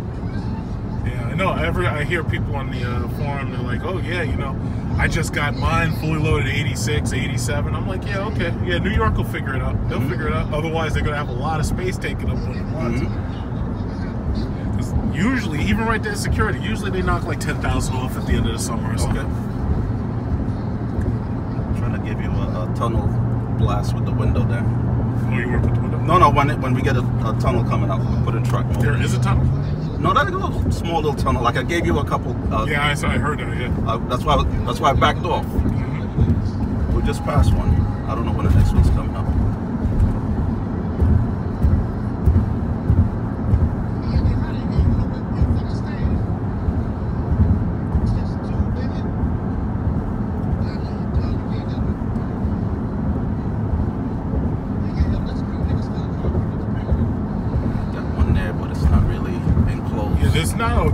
Yeah, I know. I hear people on the forum. They're like, "Oh yeah, you know, I just got mine fully loaded 86, 87." I'm like, "Yeah, okay, yeah, New York will figure it out. They'll figure it out. Otherwise, they're gonna have a lot of space taken up when it wants to." Because usually, even right there, security. Usually, they knock like 10,000 off at the end of the summer or something. Okay. I'm trying to give you a tunnel blast with the window there. Oh, you work with the window? No, when we get a tunnel coming up, we'll put in track mode. There is a tunnel? No, that's a little small little tunnel. Like I gave you a couple. Yeah, I heard that. Yeah. That's why I backed off. We just passed one. I don't know when the next one's coming up.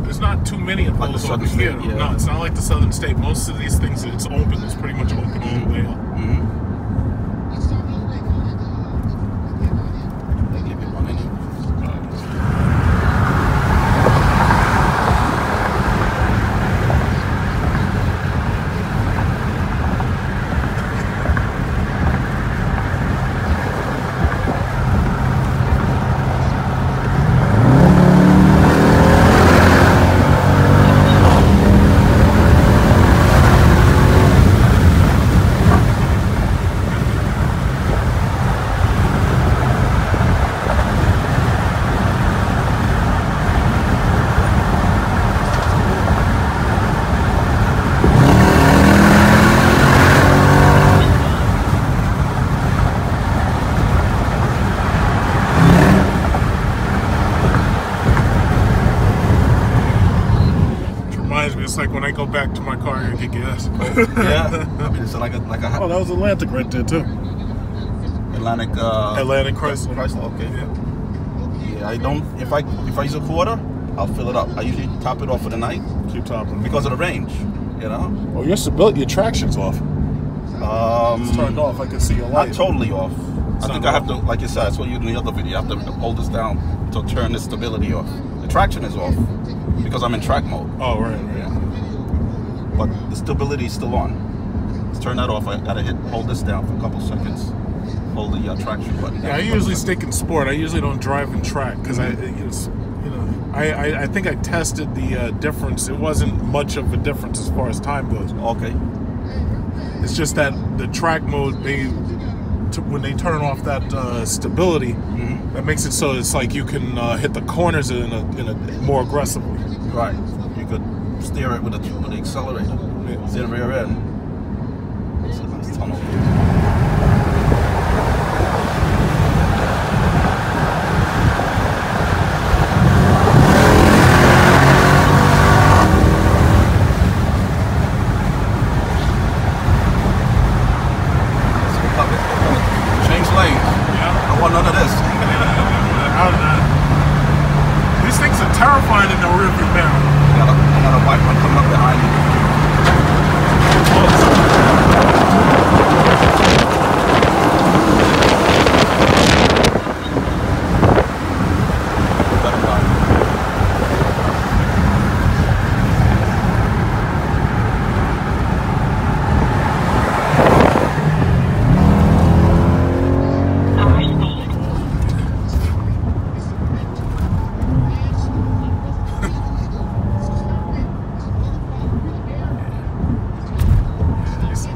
There's not too many of those over here. Yeah. No, it's not like the Southern State. Most of these things, it's open. It's pretty much open all the way up. They give you one anyway. It's like when I go back to my car and get gas. Yeah, I mean it's like a. Oh, that was Atlantic right there too. Atlantic. Atlantic Chrysler. Okay. Yeah, I don't. If I use a quarter, I'll fill it up. I usually top it off for the night. Keep topping because of the range. You know. Oh, your stability, your traction's off. It's turned off. I can see your light. Not totally off. I think I have to, like you said, I saw you in the other video. I have to hold this down to turn the stability off. The traction is off because I'm in track mode. Oh, right. Yeah. But the stability is still on. Let's turn that off. I gotta hold this down for a couple seconds. Hold the traction button. Yeah, I usually stick in sport. I usually don't drive in track because I think I tested the difference. It wasn't much of a difference as far as time goes. Okay. It's just that the track mode, when they turn off that stability, that makes it so it's like you can hit the corners in a more aggressively. Right. You could steer it with the accelerator. It's in the rear end. It's a nice tunnel. Change lanes. Yeah. I want none of this. These things are terrifying in the rearview mirror. I got a white one coming up behind you.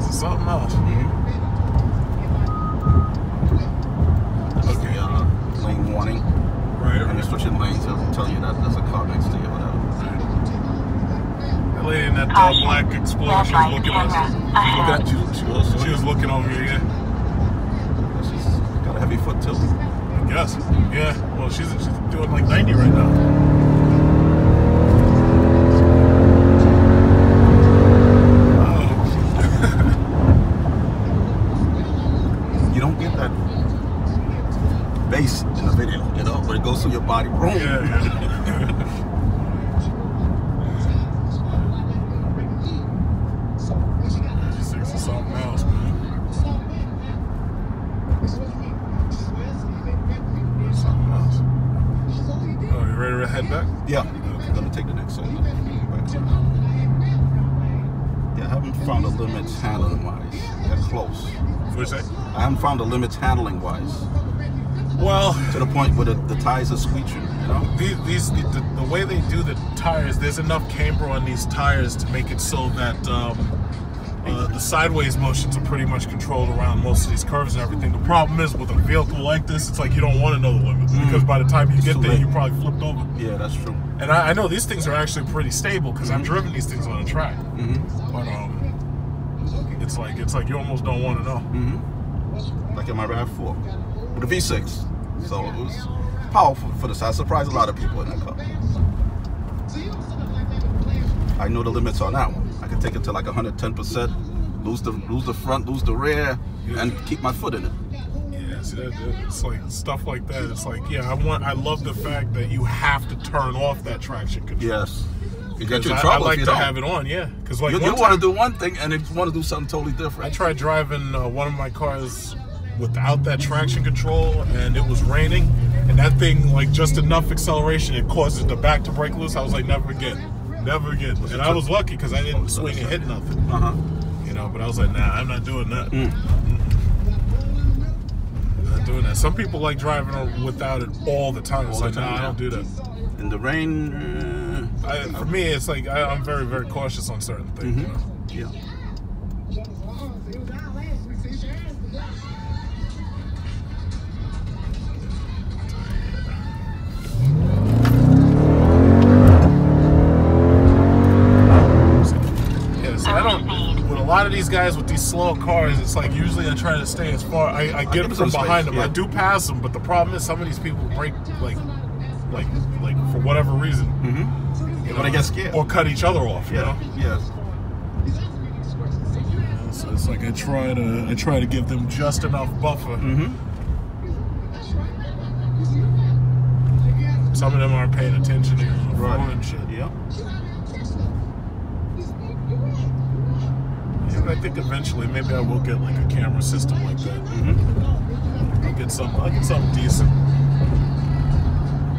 Something else. Okay. Lane warning. Right. And you're switching lanes, it'll tell you that there's a car next to you or whatever. That lady in that black Explorer, she was looking at us. She was looking over here, yeah. She's got a heavy foot too. I guess. Yeah. Well, she's doing like 90 right now. Bass in the video, you know, but it goes through your body. Boom. Yeah. She's something else, man. Yeah, I'm gonna take the next one. Yeah, I haven't found the limits handling wise. They're close. What you say? I haven't found the limits handling wise. Well, to the point where the tires are screeching, you know? The way they do the tires, there's enough camber on these tires to make it so that the sideways motions are pretty much controlled around most of these curves and everything. The problem is with a vehicle like this, it's like you don't want to know the limits because by the time you get there, you probably flipped over. Yeah, that's true. And I know these things are actually pretty stable because I've driven these things on a track. But it's like you almost don't want to know. Like in my RAV4 with a V6, so it was powerful for the size. Surprised a lot of people in that car. I know the limits on that one. I can take it to like 110%, lose the front, lose the rear, and keep my foot in it. Yeah, see, it's like stuff like that. It's like, yeah, I love the fact that you have to turn off that traction control. Yes. You get you in I trouble like if you to don't. have it on, yeah. Because like you want to do one thing and then you want to do something totally different. I tried driving one of my cars without that traction control, and it was raining, and that thing, like, just enough acceleration, it causes the back to break loose. I was like, never again, never again. And I was lucky because I didn't swing and hit nothing. You know, but I was like, nah, I'm not doing that. I'm not doing that. Some people like driving without it all the time. It's like, nah, I don't do that. In the rain, for me, it's like I'm very, very cautious on certain things. You know? Yeah. With a lot of these guys with these slow cars, it's like usually I try to stay as far. I get from behind them. I do pass them, but the problem is some of these people break like for whatever reason. You know, when they get scared or cut each other off. You know? Yes. So it's like I try to give them just enough buffer. Some of them aren't paying attention to the road and shit. Yeah. I think eventually maybe I will get like a camera system like that. I'll get something decent.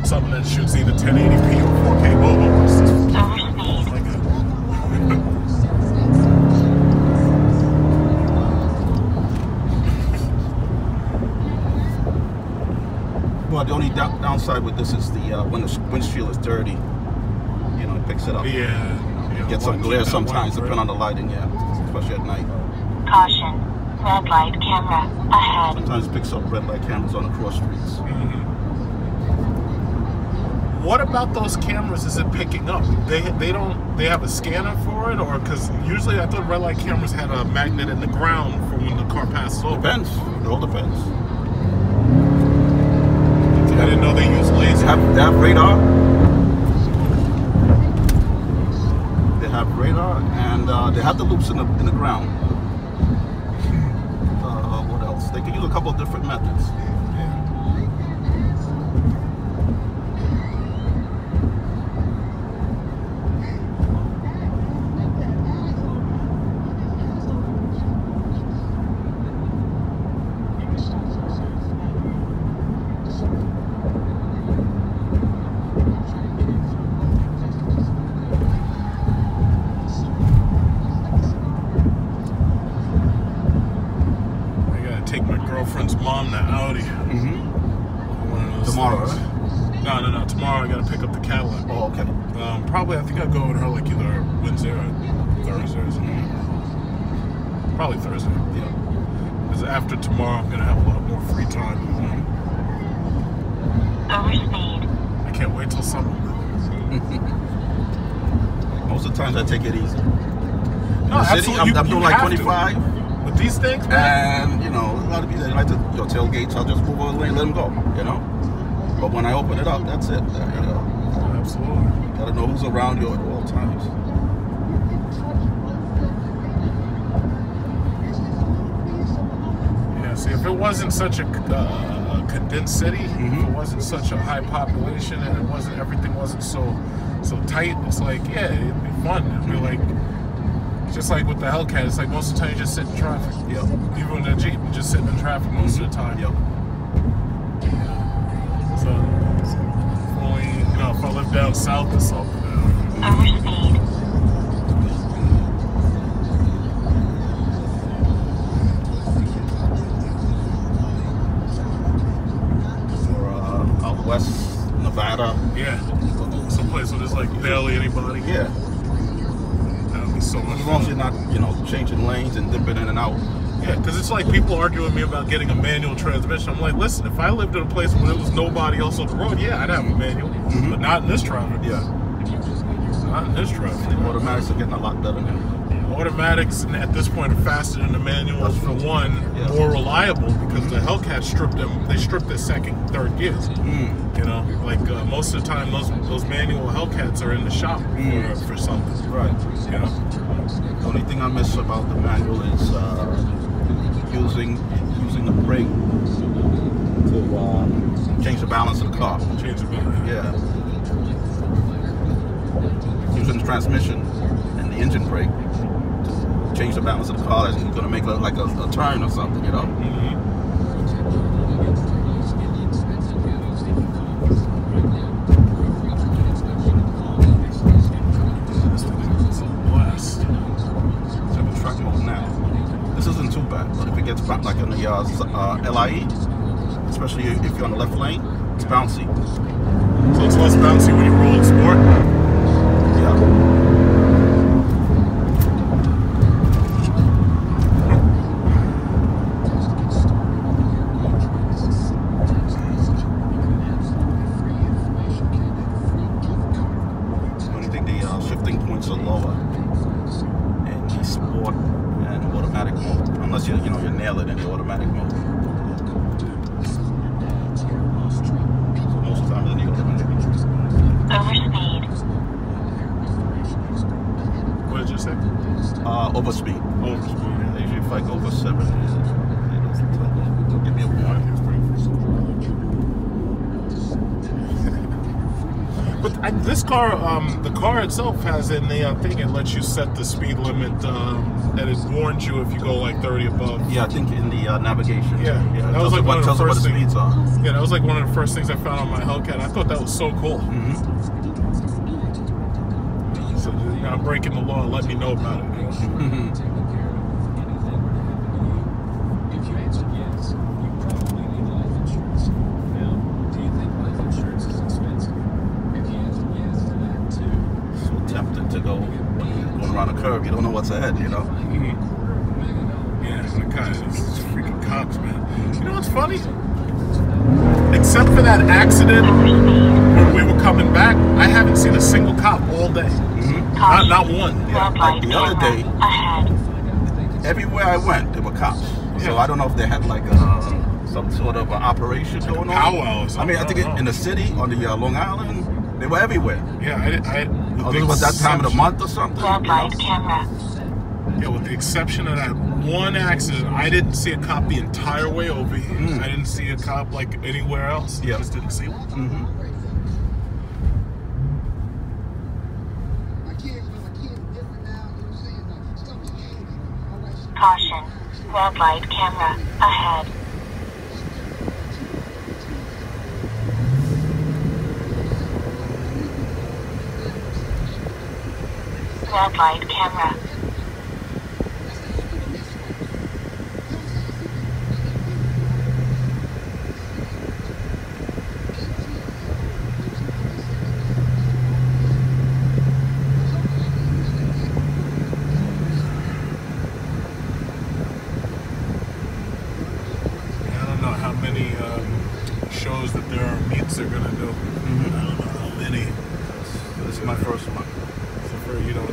Something that shoots either 1080p or 4K. Whoa. Like Well, the only downside with this is the when the windshield is dirty, you know, it picks it up. Yeah. You get some glare sometimes, depending on the lighting, especially at night. Caution, red light camera ahead. Sometimes it picks up red light cameras on the cross streets. What about those cameras is it picking up? They have a scanner for it, or because usually I thought red light cameras had a magnet in the ground for when the car passes over. Depends. It all depends. I didn't know they use laser. They have radar. They have radar, and they have the loops in the ground. What else? They can use a couple of different methods. Girlfriend's mom to Audi. Tomorrow, right? No. Tomorrow I gotta pick up the Cadillac. Oh, okay. Probably I think I'll go with her like either Wednesday or Thursday or something. Probably Thursday. Yeah. Because after tomorrow I'm gonna have a lot more free time. Overspeed. I can't wait till summer. Most of the times I take it easy. No, absolutely. I'm doing like 25. With these things, man? And, you know, a lot of people, they like to, tailgates, I'll just move over the lane, let them go, you know? But when I open it up, that's it. You know? Absolutely. You gotta know who's around you at all times. Yeah, see, if it wasn't such a condensed city, if it wasn't such a high population, and everything wasn't so tight, it's like, yeah, it'd be fun. It'd be like, just like with the Hellcat, it's like most of the time you just sit in traffic. Yep. Even with the Jeep, you're just sitting in traffic most of the time. Yep. So, if I lived down south or something. Overspeed. Out west Nevada. Yeah. Someplace where there's like barely anybody. Yeah. That would be so much As long as fun. you're not, you know, changing lanes and dipping in and out. Yeah, because it's like people arguing with me about getting a manual transmission. I'm like, listen, if I lived in a place where there was nobody else on the road, yeah, I'd have a manual. But not in this traffic. Yeah. Not in this traffic. The automatics are getting a lot better now. Automatics at this point are faster than the manuals. For one, more reliable because the Hellcats stripped them. They stripped their second, third gears. You know, like most of the time, those manual Hellcats are in the shop for something. Right. You know. The only thing I miss about the manual is using the brake to change the balance of the car. Change the balance. Yeah. Using the transmission and the engine brake to change the balance of the car as you're going to make like a turn or something, you know? This isn't too bad, but if it gets back like in the LIE, especially if you're on the left lane, it's bouncy. So it's less bouncy when you roll in sport? Yeah. I only think the shifting points are lower in the sport and automatic mode, unless you nail it in the automatic mode. So most of the time in the automatic mode. Overspeed. What did you say? Overspeed. Overspeed. Yeah, usually if I go over 7, they'll give me a warning. But this car, the car itself has in the thing, it lets you set the speed limit, and it warns you if you go like 30 above. Yeah, I think in the navigation. Yeah, that was like one of the first things. Yeah, that was like one of the first things I found on my Hellcat. I thought that was so cool. So now breaking the law, let me know about it. Tempted to go going around a curve. You don't know what's ahead, you know? Yeah, the guys, it's freaking cops, man. You know what's funny? Except for that accident when we were coming back, I haven't seen a single cop all day. Not one. Yeah, like the other day, everywhere I went, there were cops. So I don't know if they had like some sort of operation going on. Powwow or something. I mean, I think in the city, on the Long Island, they were everywhere. Yeah, it was that time of the month or something. Yeah, with the exception of that one accident, I didn't see a cop the entire way over here. I didn't see a cop like anywhere else. I just didn't see one. Caution. Red light camera ahead. Red light camera. I don't know how many shows that there are meets they're gonna do. I don't know how many. This is my first one. So for you know.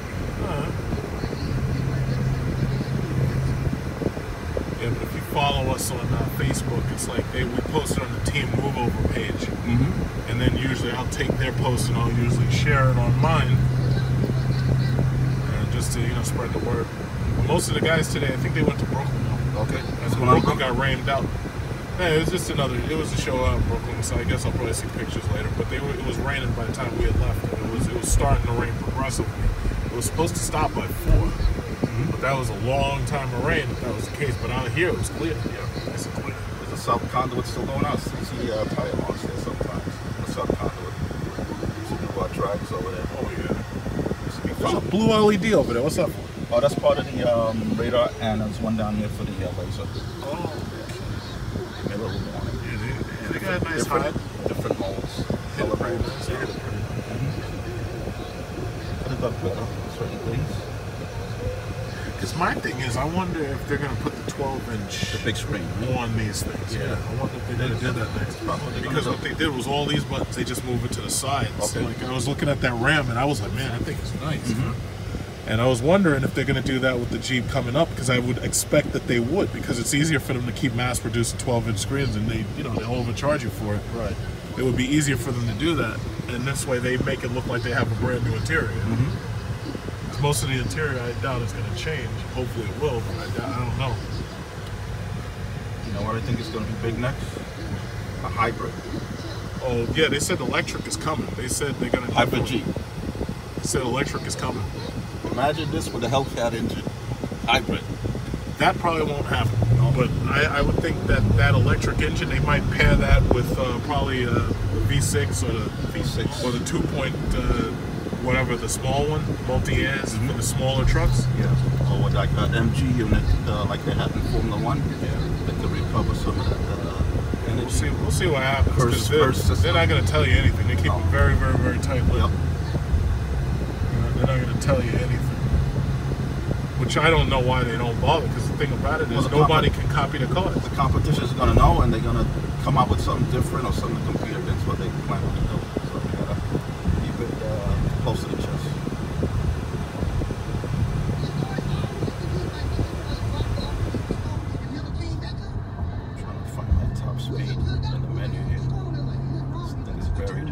Yeah, but if you follow us on Facebook, it's like we posted on the Team Move Over page, and then usually I'll take their post and I'll usually share it on mine, just to spread the word. But most of the guys today, I think they went to Brooklyn. Okay, that's when Brooklyn got rained out. Yeah, it was just it was a show out in Brooklyn, so I guess I'll probably see pictures later. But it was raining by the time we had left. It was starting to rain progressively. It was supposed to stop by 4. But that was a long time of rain if that was the case. But out here it was clear. Yeah, it's clear. Is the south conduit still going out? I see tire marks there sometimes. The south conduit. car tracks over there. Oh yeah. There's a blue LED over there. What's up? Oh, that's part of the radar, and there's one down here for the laser. Oh. Maybe a little bit on it. Yeah, they got a nice height. Different molds. Color ranges. Put it up better. Certain things. Because my thing is, I wonder if they're going to put the 12-inch the big screen on these things. Yeah. I wonder if they're going to do that next. Because what they did was all these buttons, they just move it to the sides. Okay. Like, I was looking at that Ram, and I was like, man, I think it's nice. And I was wondering if they're going to do that with the Jeep coming up, because I would expect that they would, because it's easier for them to keep mass-producing 12-inch screens, and they, you know, they'll overcharge you for it. Right. It would be easier for them to do that, and this way they make it look like they have a brand new interior. Most of the interior, I doubt it's going to change. Hopefully it will, but I don't know. You know what I think is going to be big next? A hybrid. Oh, yeah, they said electric is coming. They said they're going to... Hybrid Jeep. They said electric is coming. Imagine this with a Hellcat engine. Hybrid. That probably won't happen. No. But I would think that that electric engine, they might pair that with probably a V6 or the V6 or the 2 point... whatever, the small one, multi-airs for the smaller trucks. Yeah. Or with like an MG unit, like they have in Formula 1. Yeah. That could recover some of that energy. We'll see what happens. They're not going to tell you anything. They keep it very, very, very tight-lipped. They're not going to tell you anything. Which I don't know why they don't bother, because the thing about it is nobody can copy the cars. The competition is going to know, and they're going to come up with something different or something to compete against what they plan to do. So we got to keep it close to the chest. I'm trying to find my top speed in the menu here. This thing is buried.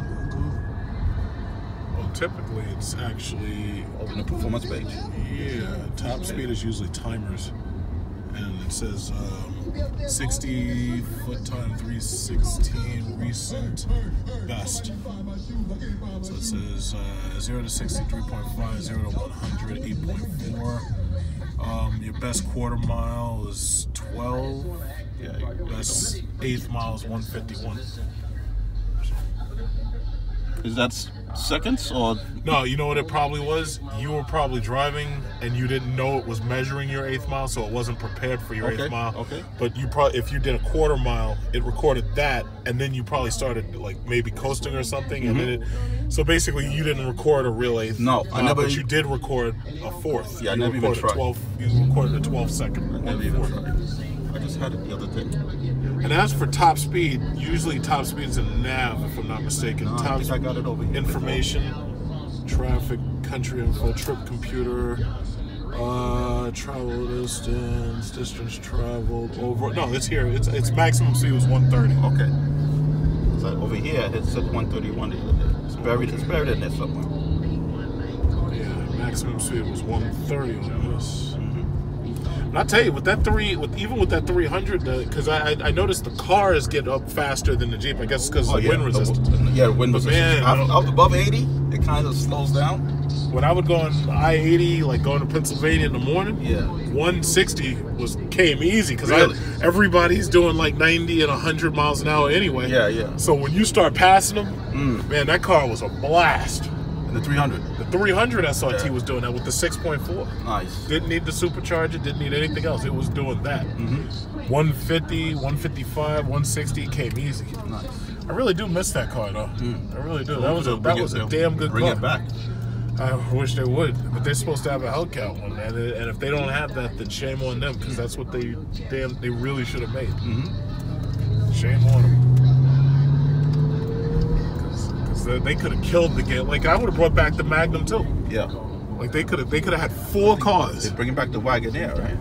Well, typically it's actually... Open the performance page. Yeah, top speed is usually timers. And it says 60 foot time 316 recent best. So it says 0 to 60 3.5, 0 to 100 8.4. Your best quarter mile is 12. Yeah, your best eighth mile is 151. Is that seconds or? No, you know what it probably was? You were probably driving and you didn't know it was measuring your eighth mile, so it wasn't prepared for your eighth mile. Okay. But you probably, if you did a quarter mile, it recorded that, and then you probably started like maybe coasting or something, and then it. So basically, you didn't record a real eighth. No, I never. But you did record a fourth. Yeah, I never even tried. You recorded a 12-second. I never even tried. I just had it the other day. And as for top speed, usually top speed's in nav, if I'm not mistaken. No, top I think I got it over here. Information, traffic, country info, trip computer, travel distance traveled over. No, it's here. It's maximum speed was 130. Okay. So over here it said 131 the other day. It's buried. It's buried in there somewhere. Yeah, maximum speed was 130 on this. And I'll tell you, with that even with that 300, because I noticed the cars get up faster than the Jeep. I guess it's because of the wind resistance. Wind resistance. Up above 80, it kind of slows down. When I would go on I-80, like going to Pennsylvania in the morning, 160 came easy because everybody's doing like 90 and 100 miles an hour anyway. Yeah. So when you start passing them, man, that car was a blast. And the 300? The 300 SRT was doing that with the 6.4. Nice. Didn't need the supercharger, didn't need anything else. It was doing that. 150, 155, 160 came easy. Nice. I really do miss that car though. I really do. That was a damn good car. Bring it back. I wish they would, but they're supposed to have a Hellcat one, and if they don't have that, then shame on them, because that's what they really should have made. Shame on them. They could have killed the game. Like I would have brought back the Magnum too. Yeah. Like they could have had 4 cars. They're bringing back the Wagoneer, right?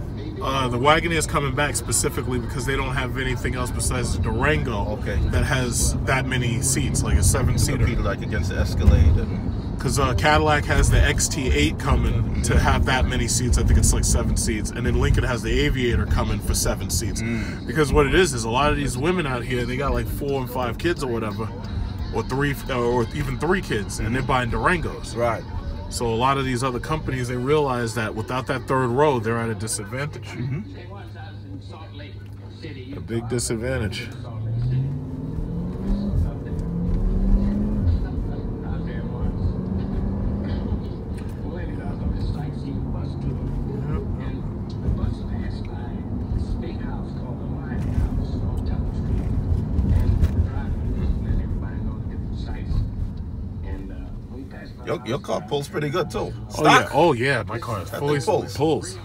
The Wagoneer is coming back specifically because they don't have anything else besides the Durango that has that many seats, like a 7-seater. Compete like against the Escalade. Because Cadillac has the XT8 coming to have that many seats. I think it's like 7 seats. And then Lincoln has the Aviator coming for 7 seats. Because what it is a lot of these women out here, they got like 4 and 5 kids or whatever. Or 3, or even 3 kids, and they're buying Durangos. Right. So a lot of these other companies, they realize that without that 3rd row, they're at a disadvantage. A big disadvantage. Your car pulls pretty good too. Oh yeah, oh yeah, my car is fully pulls.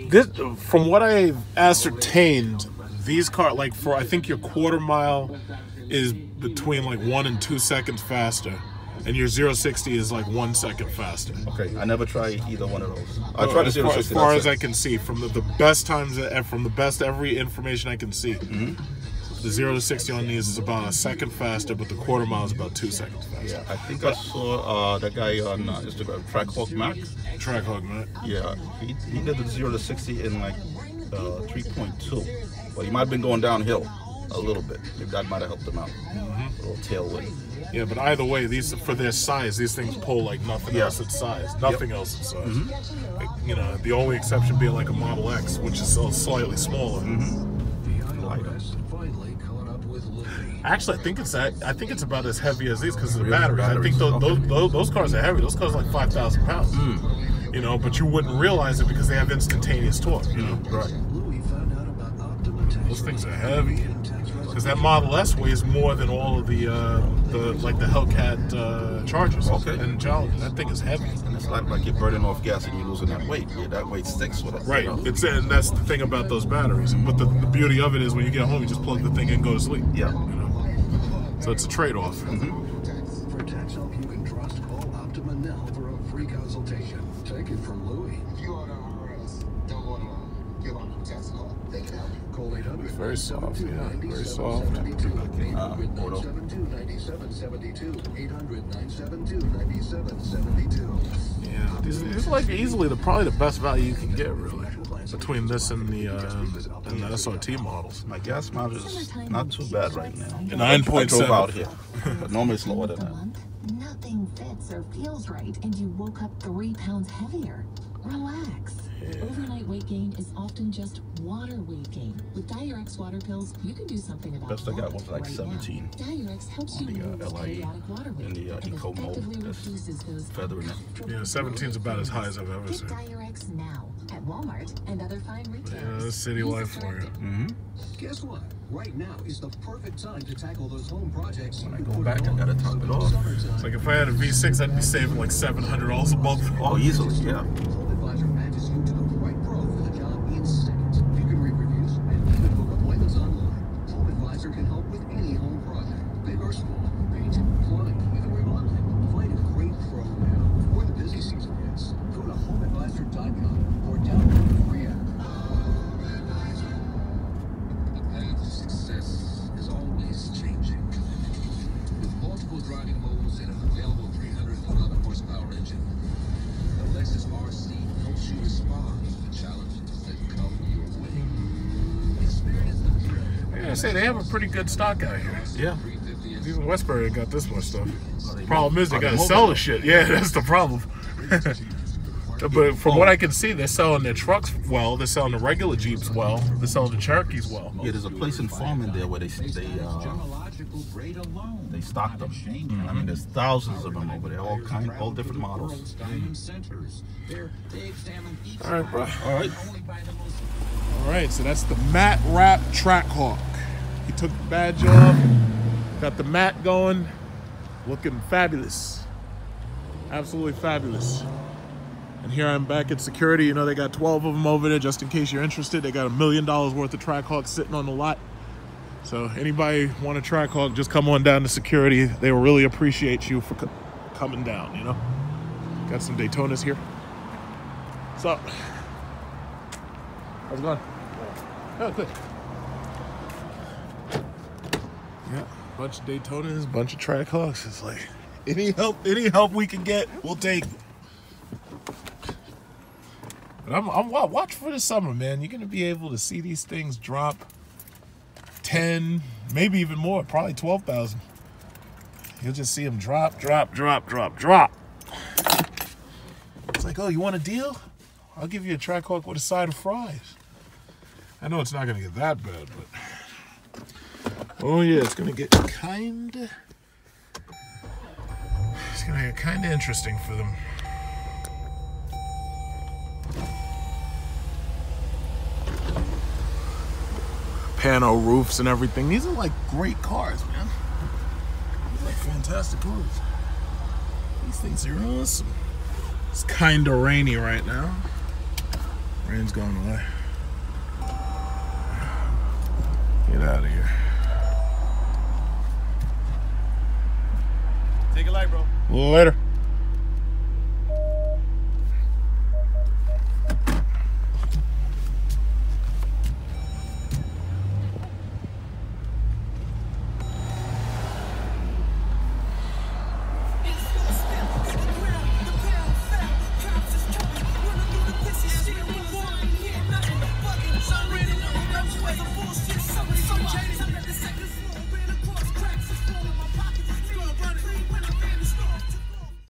This, from what I've ascertained, these cars, like for I think your quarter mile is between like 1 and 2 seconds faster, and your 0-60 is like 1 second faster. Okay, I never tried either one of those. I tried the 0-60. As far as I can see, from the best times, from the best every information I can see, the 0-60 on these is about a second faster, but the quarter mile is about 2 seconds faster. Yeah, I think I saw that guy on Instagram, Trackhawk Mac. Trackhawk Mac. Yeah, he did the 0-60 in like 3.2, but he might have been going downhill a little bit. Maybe that might have helped him out. A little tailwind. Yeah, but either way, these for their size, these things pull like nothing else its size. Nothing else its size. Like, you know, the only exception being like a Model X, which is slightly smaller. Actually, I think it's about as heavy as these because of the batteries. I think those cars are heavy. Those cars are like 5,000 pounds. You know, but you wouldn't realize it because they have instantaneous torque. You know, right? Those things are heavy. Because that Model S weighs more than all of the Hellcat Chargers and Challengers. That thing is heavy. And it's like you're burning off gas and you're losing that weight. Yeah, that weight sticks with it. Right. You know? And that's the thing about those batteries. But the beauty of it is when you get home, you just plug the thing in and go to sleep. Yeah. You know? So it's a trade-off. For tax help you can trust, call Optima now for a free consultation. Take it from Louis. If you order RS, don't order give on the tax law. They can help you. Call 800. Very soft, yeah. Very soft. 800-972-9772. Yeah, these are like easily probably the best value you can get, really, between this and the SRT models. My gas mileage is not too bad right now. 9.7. I drove out here, but normally it's lower than that. Nothing fits or feels right, and you woke up 3 pounds heavier. Relax. Overnight weight gain is often just water weight gain. With Diurex water pills, you can do something about it. Best I got was like 17. Diurex helps you on the LIE water weight and the Eco Mode. Feathering it. Yeah, 17 is about as high as I've ever seen. Diurex now at Walmart and other fine retailers. Yeah, that's city life for you. Guess what? Right now is the perfect time to tackle those home projects. When I go back, I gotta top it off. It's like if I had a V6, I'd be saving like $700 a month. Oh, easily, yeah. Home Advisor matches you to the right pro for the job in seconds. You can read reviews and even book appointments online. Home Advisor can help with any home project, big or small. Paint, plumbing, even remodeling. Find a great pro now before the busy season hits. Go to homeadvisor.com or download the free app. The path to success is always changing. With multiple driving modes and an available 311 horsepower engine, the Lexus RC helps you respond to the challenges that come your way. Experience the thrill. Yeah, I say they have a pretty good stock out here. Yeah. Even Westbury ain't got this much stuff. Problem is they gotta sell the shit. Yeah, that's the problem. But from what I can see, they're selling their trucks well. They're selling the regular Jeeps well. They're selling the Cherokees well. Yeah, there's a place in Farming there where they stock them. I mean, there's thousands of them over there, all different models. All right, bro. All right. All right, so that's the matte wrap Trackhawk. He took the badge off, got the matte going, looking fabulous. Absolutely fabulous. And here I'm back at security. You know, they got 12 of them over there just in case you're interested. They got $1 million worth of Trackhawks sitting on the lot. So anybody want a Trackhawk, just come on down to security. They will really appreciate you for coming down, you know. Got some Daytonas here. What's up? How's it going? Oh, good. Yeah, bunch of Daytonas, bunch of Trackhawks. It's like, any help we can get, we'll take. But I'm watch for the summer, man. You're gonna be able to see these things drop 10, maybe even more, probably 12,000. You'll just see them drop. It's like, oh, you want a deal? I'll give you a Trackhawk with a side of fries. I know it's not gonna get that bad, but oh yeah, it's gonna get kinda interesting for them. Pano roofs and everything. These are like great cars, man. fantastic clothes. These things are awesome. It's kind of rainy right now. Rain's going away. Get out of here. Take it light, bro. Later.